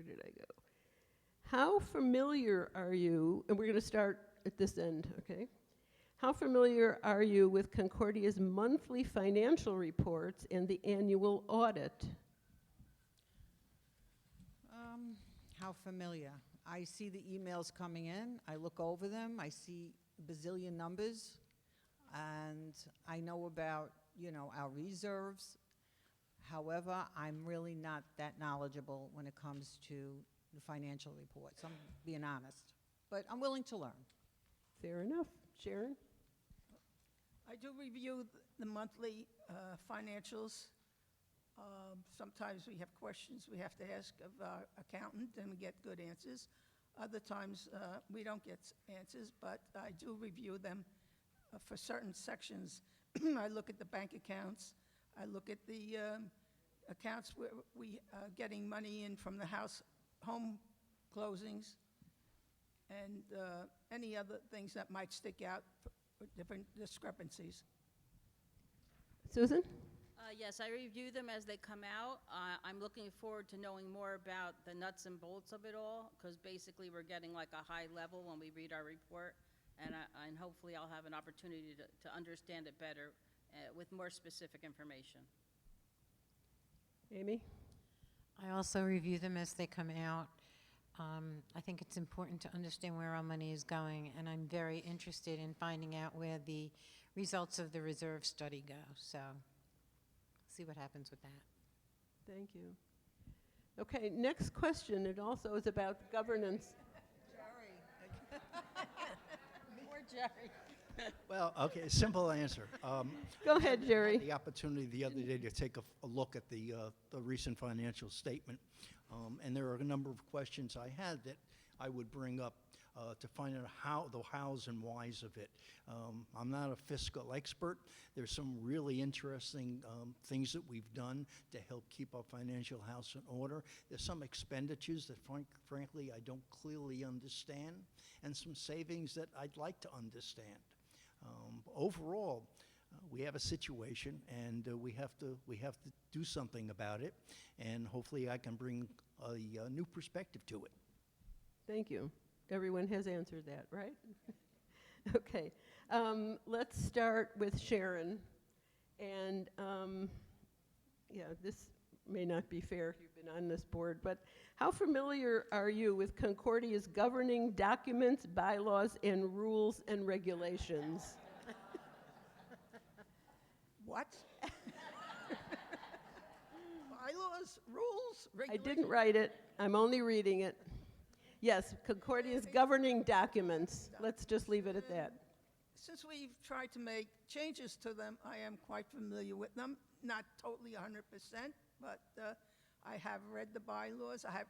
did I go? How familiar are you, and we're going to start at this end, okay? How familiar are you with Concordia's monthly financial reports and the annual audit? How familiar? I see the emails coming in, I look over them, I see a bazillion numbers, and I know about, our reserves. However, I'm really not that knowledgeable when it comes to the financial reports. I'm being honest, but I'm willing to learn. Fair enough. Sharon? I do review the monthly financials. Sometimes we have questions we have to ask of our accountant, and we get good answers. Other times, we don't get answers, but I do review them for certain sections. I look at the bank accounts. I look at the accounts where we are getting money in from the home closings, and any other things that might stick out for different discrepancies. Susan? Yes, I review them as they come out. I'm looking forward to knowing more about the nuts and bolts of it all, because basically we're getting like a high level when we read our report. and hopefully I'll have an opportunity to understand it better with more specific information. Amy? I also review them as they come out. I think it's important to understand where our money is going, and I'm very interested in finding out where the results of the reserve study go. So, see what happens with that. Thank you. Okay, next question. It also is about governance. Poor Jerry. Well, okay, simple answer. Go ahead, I Jerry. had the opportunity the other day to take a look at the recent financial statement, and there are a number of questions I had that I would bring up to find out the hows and whys of it. I'm not a fiscal expert. There's some really interesting things that we've done to help keep our financial house in order. There's some expenditures that, frankly, I don't clearly understand, and some savings that I'd like to understand. Overall, we have a situation, and we have to do something about it, and hopefully I can bring a new perspective to it. Thank you. Everyone has answered that, right? Okay. Let's start with Sharon. And yeah, this may not be fair if you've been on this board, but how familiar are you with Concordia's governing documents, bylaws, and rules and regulations? What? Bylaws, rules, I regulations? didn't write it. I'm only reading it. Yes, Concordia's governing documents. Let's just leave it at that. Since we've tried to make changes to them, I am quite familiar with them. Not totally 100%, but I have read the bylaws. I have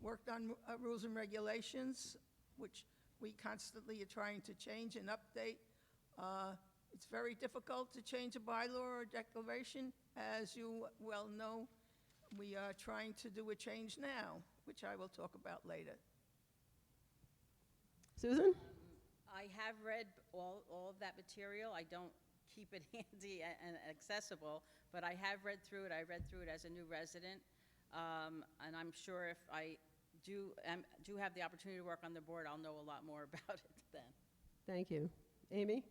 worked on rules and regulations, which we constantly are trying to change and update. It's very difficult to change a bylaw or a declaration. As you well know, we are trying to do a change now, which I will talk about later. Susan? I have read all of that material. I don't keep it handy and accessible, but I have read through it. I read through it as a new resident, and I'm sure if I do have the opportunity to work on the board, I'll know a lot more about it then. Thank you. Amy?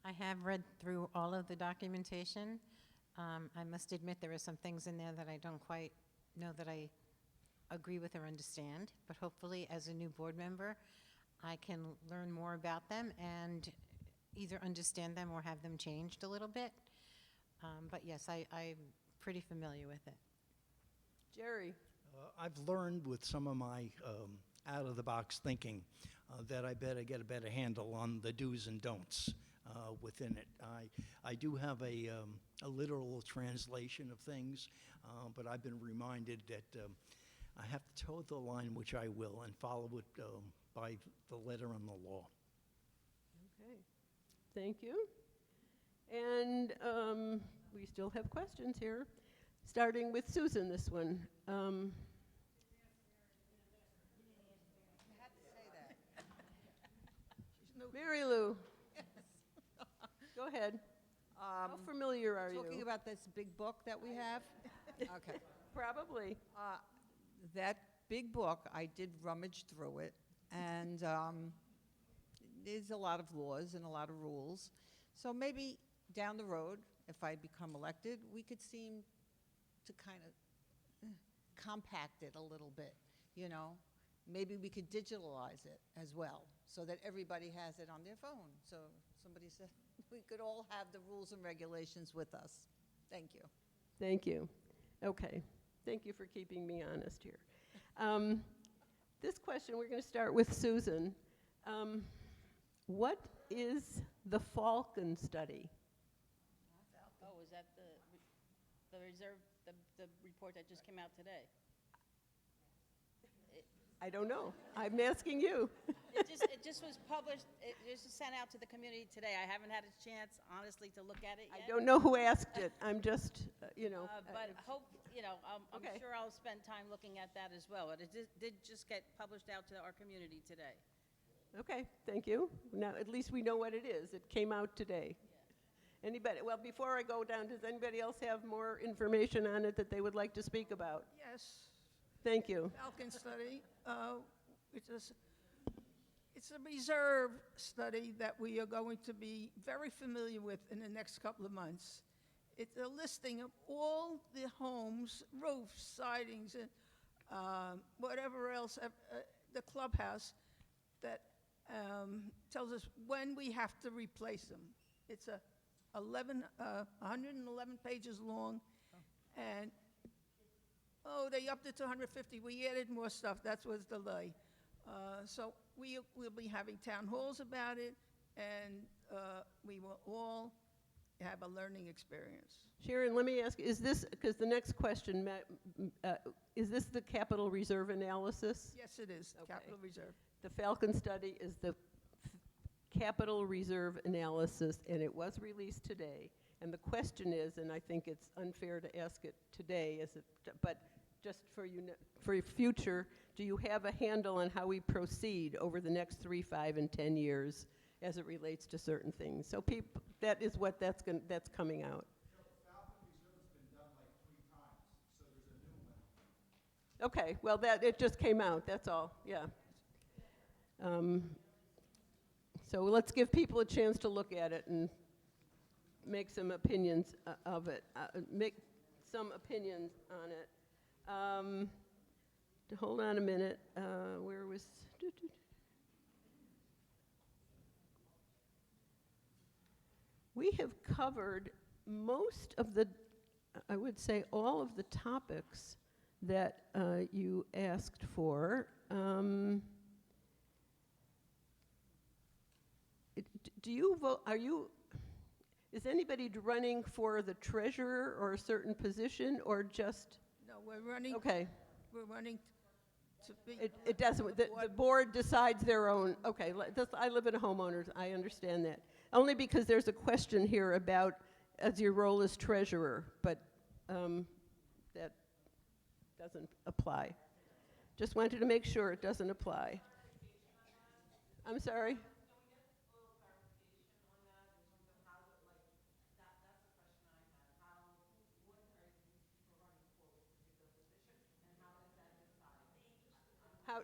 I have read through all of the documentation. I must admit there are some things in there that I don't quite know that I agree with or understand, but hopefully as a new board member, I can learn more about them and either understand them or have them changed a little bit. But yes, I'm pretty familiar with it. Jerry? I've learned with some of my out-of-the-box thinking that I better get a better handle on the do's and don'ts within it. I do have a literal translation of things, but I've been reminded that I have to toe the line, which I will, and follow it by the letter and the law. Okay. Thank you. And we still have questions here, starting with Susan, this one. Mary Lou. Go ahead. How familiar are you? Talking about this big book that we have? Okay. Probably. That big book, I did rummage through it, and there's a lot of laws and a lot of rules. So maybe down the road, if I become elected, we could seem to kind of compact it a little bit, you know? Maybe we could digitalize it as well, so that everybody has it on their phone. So somebody said we could all have the rules and regulations with us. Thank you. Thank you. Okay. Thank you for keeping me honest here. This question, we're going to start with Susan. What is the Falcon study? Oh, is that the reserve, the report that just came out today? I don't know. I'm asking you. It just was published, it just was sent out to the community today. I haven't had a chance, honestly, to look at it I yet. don't know who asked it. I'm just, you know. But hope, I'm Okay. sure I'll spend time looking at that as well. But it did just get published out to our community today. Okay, thank you. Now, at least we know what it is. It came out today. Anybody, well, before I go down, does anybody else have more information on it that they would like to speak about? Yes. Thank you. Falcon study, It's a reserve study that we are going to be very familiar with in the next couple of months. It's a listing of all the homes, roofs, sidings, and whatever else, the clubhouse, that tells us when we have to replace them. It's 111 pages long, and they upped it to 150. We added more stuff. That was delay. So we'll be having town halls about it, and we will all have a learning experience. Sharon, let me ask, is this, because the next question, is this the capital reserve analysis? Yes, it is, Okay. capital reserve. The Falcon study is the capital reserve analysis, and it was released today. And the question is, and I think it's unfair to ask it today, but just for for future, do you have a handle on how we proceed over the next 3, 5, and 10 years as it relates to certain things? So that is what that's coming out. Falcon Reserve's been done like 3 times, so there's a new one. Okay, well, it just came out, that's all, yeah. So let's give people a chance to look at it and make some opinions of it, make some opinions on it. Hold on a minute, where was, we have covered most of the, I would say all of the topics that you asked for. Do you vote, is anybody running for the treasurer or a certain position, or just, No, we're running. okay. We're running to be. It doesn't, the board decides their own, okay, I live in a homeowners, I understand that. Only because there's a question here about as your role as treasurer, but that doesn't apply. Just wanted to make sure it doesn't apply. I'm sorry?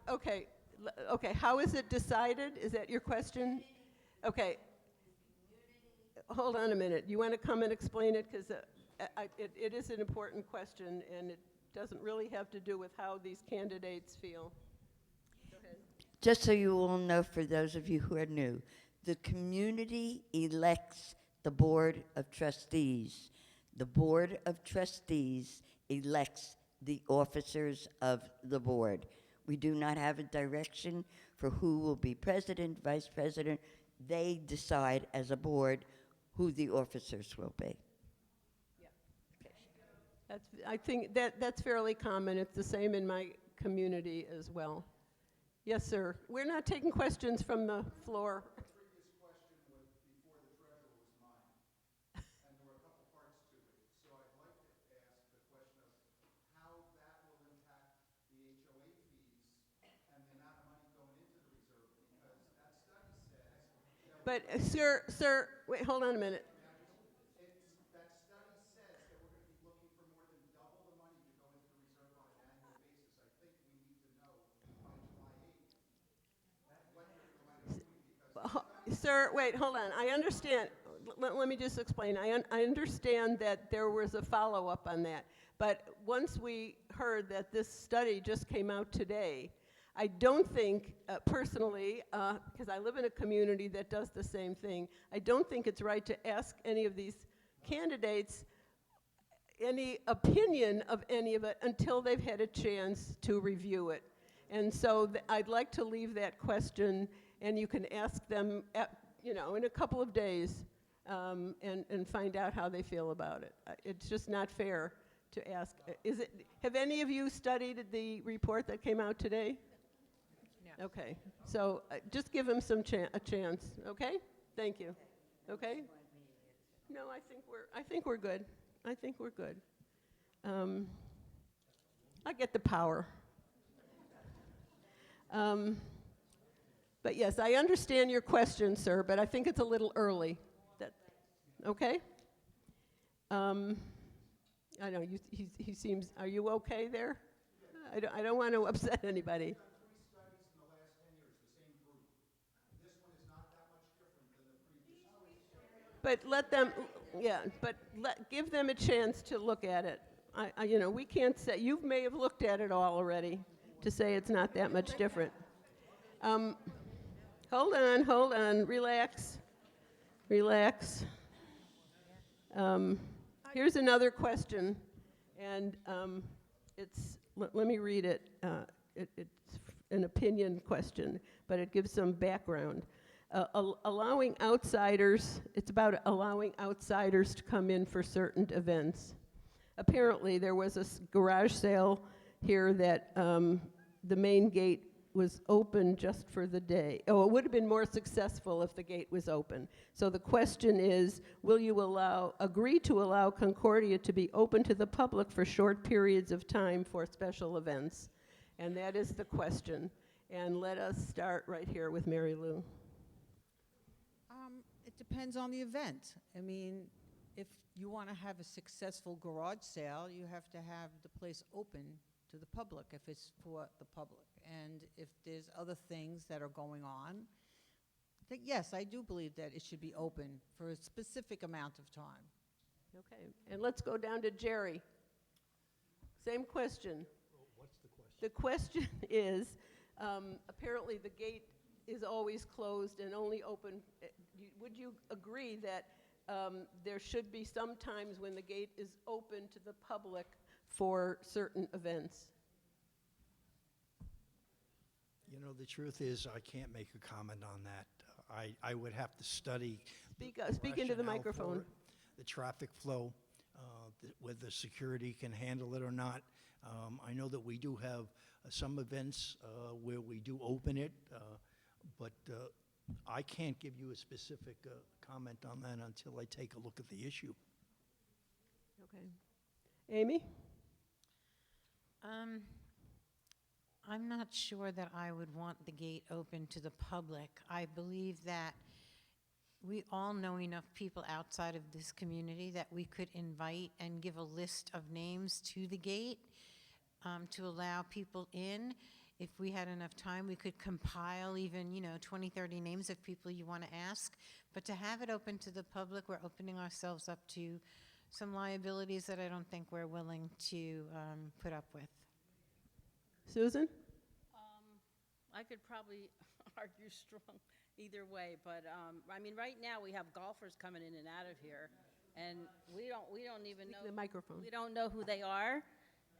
Okay, okay, how is it decided? Is that your question? Okay. Hold on a minute. You want to come and explain it? Because it is an important question, and it doesn't really have to do with how these candidates feel. Go ahead. Just so you all know, for those of you who are new, the community elects the Board of Trustees. The Board of Trustees elects the officers of the board. We do not have a direction for who will be president, vice president. They decide as a board who the officers will be. I think that's fairly common. It's the same in my community as well. Yes, sir. We're not taking questions from the floor. The previous question was before the treasurer was mine, and there were a couple parts to it. So I'd like to ask the question of how that will impact the HOA fees and the amount of money going into the reserve, because that study says. But, sir, wait, hold on a minute. That study says that we're going to be looking for more than double the money to go into the reserve on an annual basis. I think we need to know by July 8th what you're going to do, because Sir, wait, hold on. I understand. Let me just explain. I understand that there was a follow-up on that. But once we heard that this study just came out today, I don't think, personally, because I live in a community that does the same thing, I don't think it's right to ask any of these candidates any opinion of any of it until they've had a chance to review it. And so I'd like to leave that question, and you can ask them, in a couple of days, and find out how they feel about it. It's just not fair to ask. Have any of you studied the report that came out today? No. Okay, so just give them a chance, okay? Thank you. Okay? No, I think we're good. I think we're good. I get the power. But yes, I understand your question, sir, but I think it's a little early. Okay? I know, he seems, are you okay there? I don't want to upset anybody. We've done 3 studies in the last 10 years, the same group. but let them, yeah, but give them a chance to look at it. You know, we can't say, you may have looked at it all already to say it's not that much different. Hold on, relax, relax. Here's another question, and let me read it. It's an opinion question, but it gives some background. Allowing outsiders, it's about allowing outsiders to come in for certain events. Apparently, there was a garage sale here that the main gate was open just for the day. Oh, it would have been more successful if the gate was open. So the question is, will you agree to allow Concordia to be open to the public for short periods of time for special events? And that is the question. And let us start right here with Mary Lou. It depends on the event. I mean, if you want to have a successful garage sale, you have to have the place open to the public if it's for the public. And if there's other things that are going on, yes, I do believe that it should be open for a specific amount of time. Okay, and let's go down to Jerry. Same question. What's the question? The question is, apparently the gate is always closed and only open. Would you agree that there should be some times when the gate is open to the public for certain events? You know, the truth is, I can't make a comment on that. I would have to study. Speak into the rationale for microphone. it, the traffic flow, whether security can handle it or not. I know that we do have some events where we do open it, but I can't give you a specific comment on that until I take a look at the issue. Okay. Amy? I'm not sure that I would want the gate open to the public. I believe that we all know enough people outside of this community that we could invite and give a list of names to the gate to allow people in. If we had enough time, we could compile even, 20, 30 names of people you want to ask. But to have it open to the public, we're opening ourselves up to some liabilities that I don't think we're willing to put up with. Susan? I could probably argue strong either way, but I mean, right now we have golfers coming in and out of here, and we don't even know The microphone. we don't know who they are,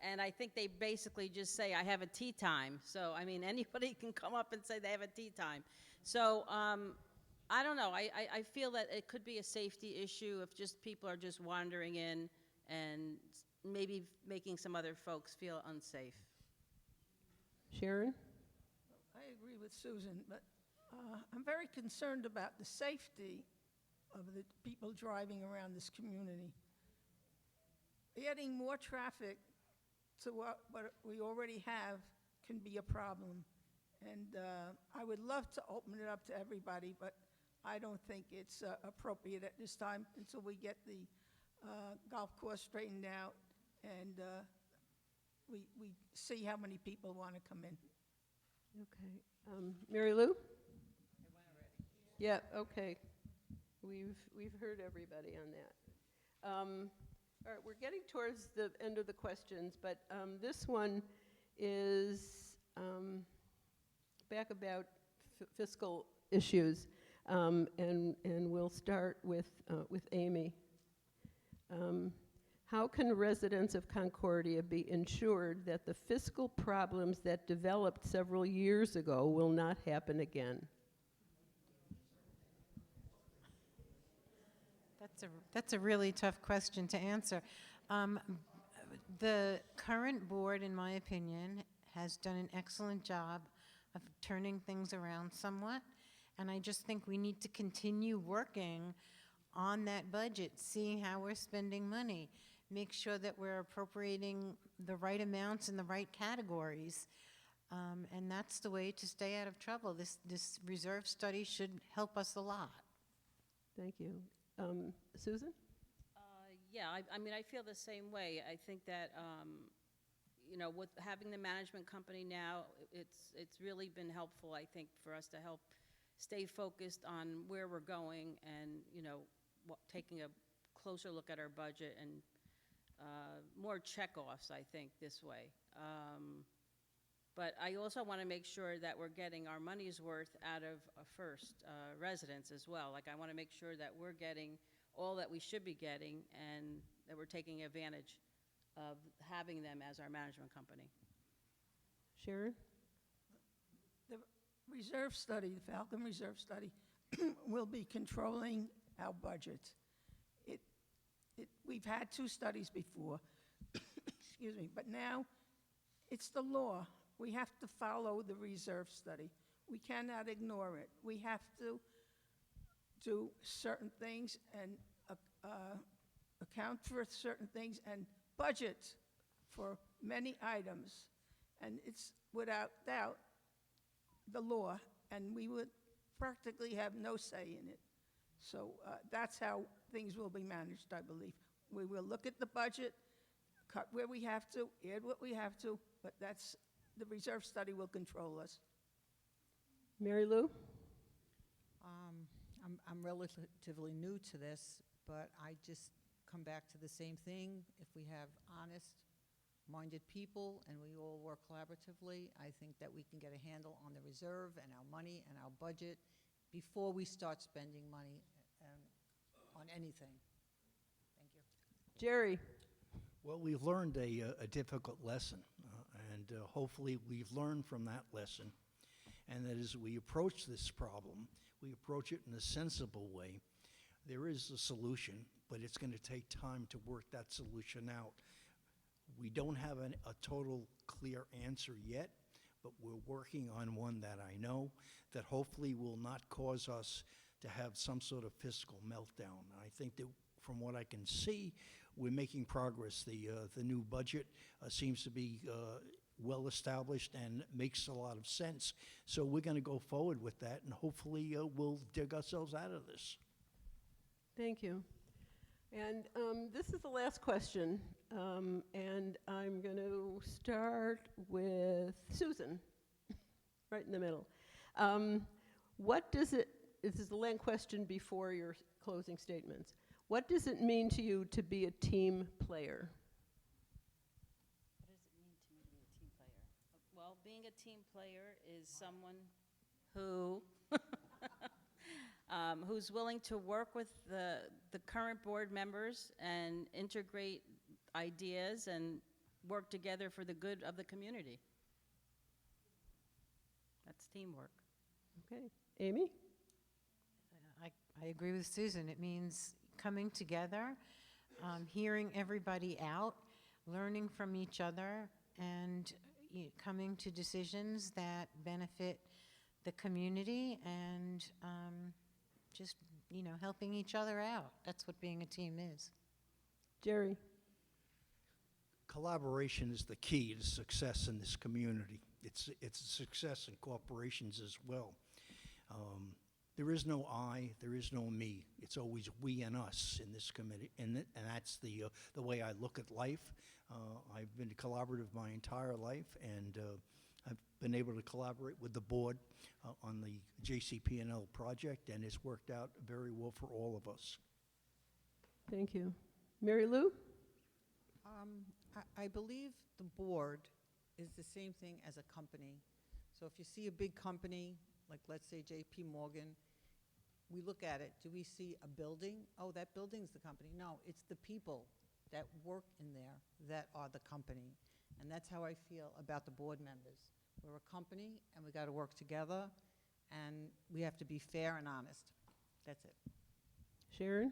and I think they basically just say, "I have a tea time." So I mean, anybody can come up and say they have a tea time. So I don't know. I feel that it could be a safety issue if just people are just wandering in and maybe making some other folks feel unsafe. Sharon? I agree with Susan, but I'm very concerned about the safety of the people driving around this community. Adding more traffic to what we already have can be a problem. And I would love to open it up to everybody, but I don't think it's appropriate at this time until we get the golf course straightened out and we see how many people want to come in. Okay. Mary Lou? Yeah, okay. We've heard everybody on that. All right, we're getting towards the end of the questions, but this one is back about fiscal issues, and we'll start with Amy. How can residents of Concordia be ensured that the fiscal problems that developed several years ago will not happen again? That's a really tough question to answer. The current board, in my opinion, has done an excellent job of turning things around somewhat, and I just think we need to continue working on that budget, seeing how we're spending money, make sure that we're appropriating the right amounts in the right categories, and that's the way to stay out of trouble. This reserve study should help us a lot. Thank you. Susan? Yeah, I mean, I feel the same way. I think that, with having the management company now, it's really been helpful, I think, for us to help stay focused on where we're going and, taking a closer look at our budget and more check-offs, I think, this way. But I also want to make sure that we're getting our money's worth out of first residents as well. Like, I want to make sure that we're getting all that we should be getting and that we're taking advantage of having them as our management company. Sharon? The reserve study, the Falcon Reserve Study, will be controlling our budget. We've had 2 studies before, excuse me, but now it's the law. We have to follow the reserve study. We cannot ignore it. We have to do certain things and account for certain things and budget for many items. And it's without doubt the law, and we would practically have no say in it. So that's how things will be managed, I believe. We will look at the budget, cut where we have to, add what we have to, but that's, the reserve study will control us. Mary Lou? I'm relatively new to this, but I just come back to the same thing. If we have honest-minded people and we all work collaboratively, I think that we can get a handle on the reserve and our money and our budget before we start spending money on anything. Thank you. Jerry? Well, we've learned a difficult lesson, and hopefully we've learned from that lesson. And that as we approach this problem, we approach it in a sensible way. There is a solution, but it's going to take time to work that solution out. We don't have a total clear answer yet, but we're working on one that I know that hopefully will not cause us to have some sort of fiscal meltdown. I think that from what I can see, we're making progress. The new budget seems to be well established and makes a lot of sense. So we're going to go forward with that, and hopefully we'll dig ourselves out of this. Thank you. And this is the last question, and I'm going to start with Susan, right in the middle. What does it, this is the last question before your closing statements. What does it mean to you to be a team player? What does it mean to me to be a team player? Well, being a team player is someone who who's willing to work with the current board members and integrate ideas and work together for the good of the community. That's teamwork. Okay. Amy? I agree with Susan. It means coming together, hearing everybody out, learning from each other, and coming to decisions that benefit the community, and just, helping each other out. That's what being a team is. Jerry? Collaboration is the key to success in this community. It's a success in corporations as well. There is no I, there is no me. It's always we and us in this committee, and that's the way I look at life. I've been collaborative my entire life, and I've been able to collaborate with the board on the JCP&L project, and it's worked out very well for all of us. Thank you. Mary Lou? I believe the board is the same thing as a company. So if you see a big company, like let's say J.P. Morgan, we look at it. Do we see a building? Oh, that building's the company. No, it's the people that work in there that are the company. And that's how I feel about the board members. We're a company, and we got to work together, and we have to be fair and honest. That's it. Sharon?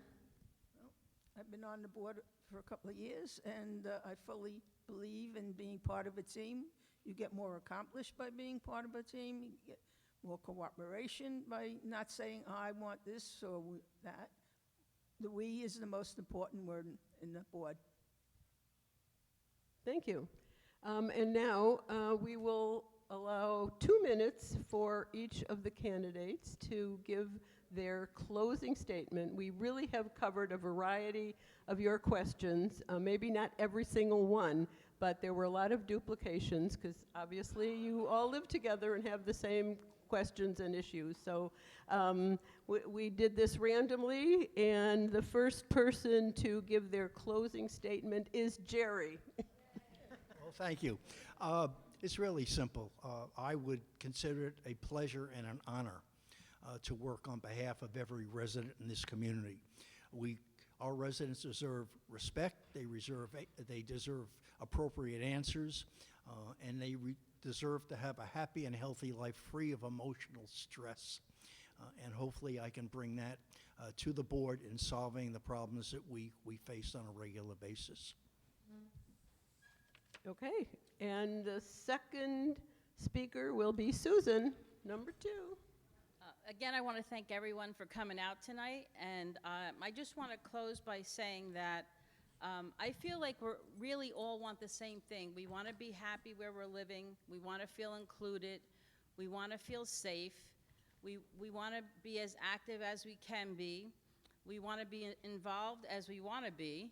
I've been on the board for a couple of years, and I fully believe in being part of a team. You get more accomplished by being part of a team. You get more cooperation by not saying, I want this or that. The we is the most important word in the board. Thank you. And now we will allow 2 minutes for each of the candidates to give their closing statement. We really have covered a variety of your questions, maybe not every single one, but there were a lot of duplications because obviously you all live together and have the same questions and issues. So we did this randomly, and the first person to give their closing statement is Jerry. Well, thank you. It's really simple. I would consider it a pleasure and an honor to work on behalf of every resident in this community. Our residents deserve respect. They deserve appropriate answers, and they deserve to have a happy and healthy life free of emotional stress. And hopefully I can bring that to the board in solving the problems that we face on a regular basis. Okay, and the second speaker will be Susan, number 2. Again, I want to thank everyone for coming out tonight, and I just want to close by saying that I feel like we really all want the same thing. We want to be happy where we're living. We want to feel included. We want to feel safe. We want to be as active as we can be. We want to be involved as we want to be.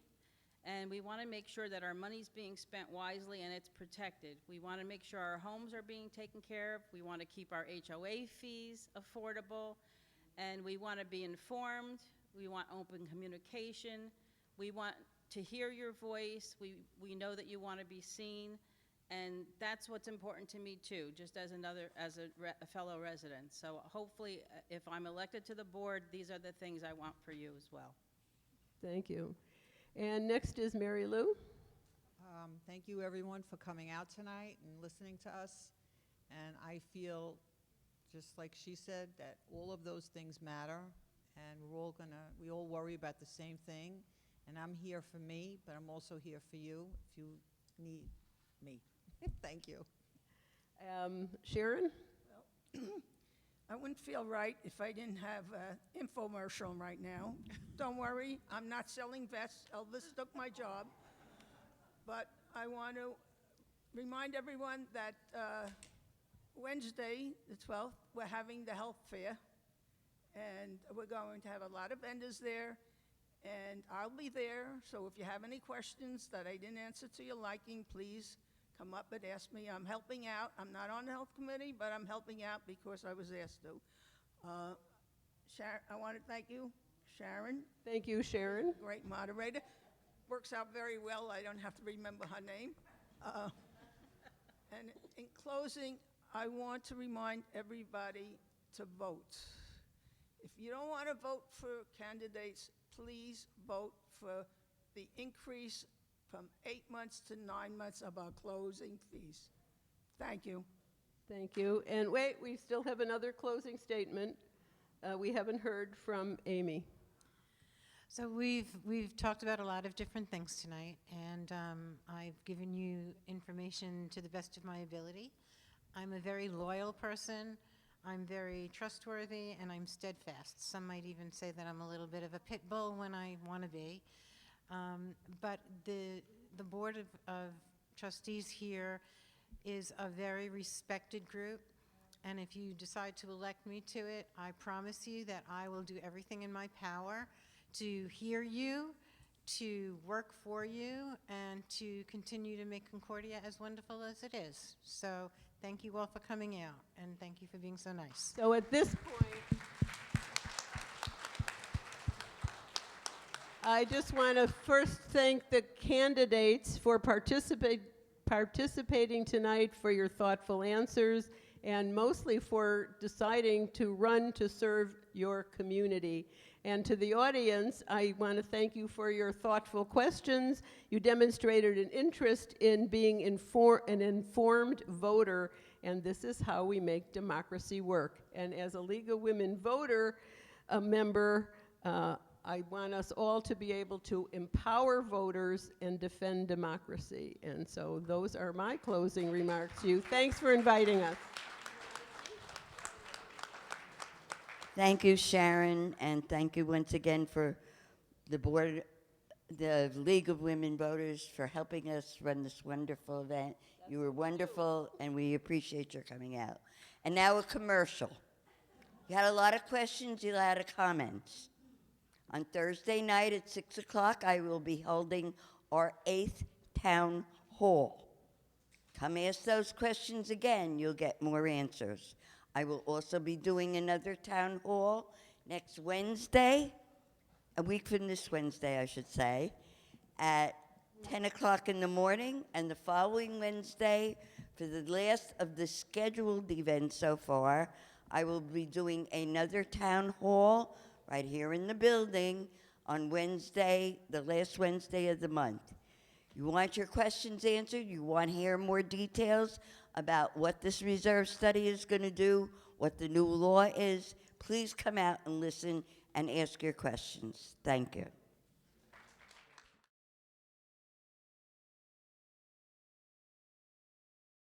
And we want to make sure that our money's being spent wisely and it's protected. We want to make sure our homes are being taken care of. We want to keep our HOA fees affordable. And we want to be informed. We want open communication. We want to hear your voice. We know that you want to be seen. And that's what's important to me too, just as a fellow resident. So hopefully, if I'm elected to the board, these are the things I want for you as well. Thank you. And next is Mary Lou. Thank you, everyone, for coming out tonight and listening to us. And I feel, just like she said, that all of those things matter, and we all worry about the same thing. And I'm here for me, but I'm also here for you if you need me. Thank you. Sharon? I wouldn't feel right if I didn't have an infomercial right now. Don't worry, I'm not selling vests. Elvis took my job. But I want to remind everyone that Wednesday, the 12th, we're having the health fair. And we're going to have a lot of vendors there. And I'll be there, so if you have any questions that I didn't answer to your liking, please come up and ask me. I'm helping out. I'm not on the health committee, but I'm helping out because I was asked to. I want to thank you, Sharon, Thank you, Sharon. great moderator. Works out very well. I don't have to remember her name. And in closing, I want to remind everybody to vote. If you don't want to vote for candidates, please vote for the increase from 8 months to 9 months of our closing fees. Thank you. Thank you. And wait, we still have another closing statement. We haven't heard from Amy. So we've talked about a lot of different things tonight, and I've given you information to the best of my ability. I'm a very loyal person. I'm very trustworthy, and I'm steadfast. Some might even say that I'm a little bit of a pit bull when I want to be. But the Board of Trustees here is a very respected group, and if you decide to elect me to it, I promise you that I will do everything in my power to hear you, to work for you, and to continue to make Concordia as wonderful as it is. So thank you all for coming out, and thank you for being so nice. So at this point, I just want to first thank the candidates for participating tonight, for your thoughtful answers, and mostly for deciding to run to serve your community. And to the audience, I want to thank you for your thoughtful questions. You demonstrated an interest in being an informed voter, and this is how we make democracy work. And as a League of Women Voter member, I want us all to be able to empower voters and defend democracy. And so those are my closing remarks to you. Thanks for inviting us. Thank you, Sharon, and thank you once again for the League of Women Voters for helping us run this wonderful event. You were wonderful, and we appreciate your coming out. And now a commercial. You had a lot of questions, you had a lot of comments. On Thursday night at 6 o'clock, I will be holding our 8th Town Hall. Come ask those questions again, you'll get more answers. I will also be doing another town hall next Wednesday, a week from this Wednesday, I should say, at 10 o'clock in the morning, and the following Wednesday, for the last of the scheduled events so far, I will be doing another town hall right here in the building on Wednesday, the last Wednesday of the month. You want your questions answered? You want to hear more details about what this reserve study is going to do, what the new law is? Please come out and listen and ask your questions. Thank you.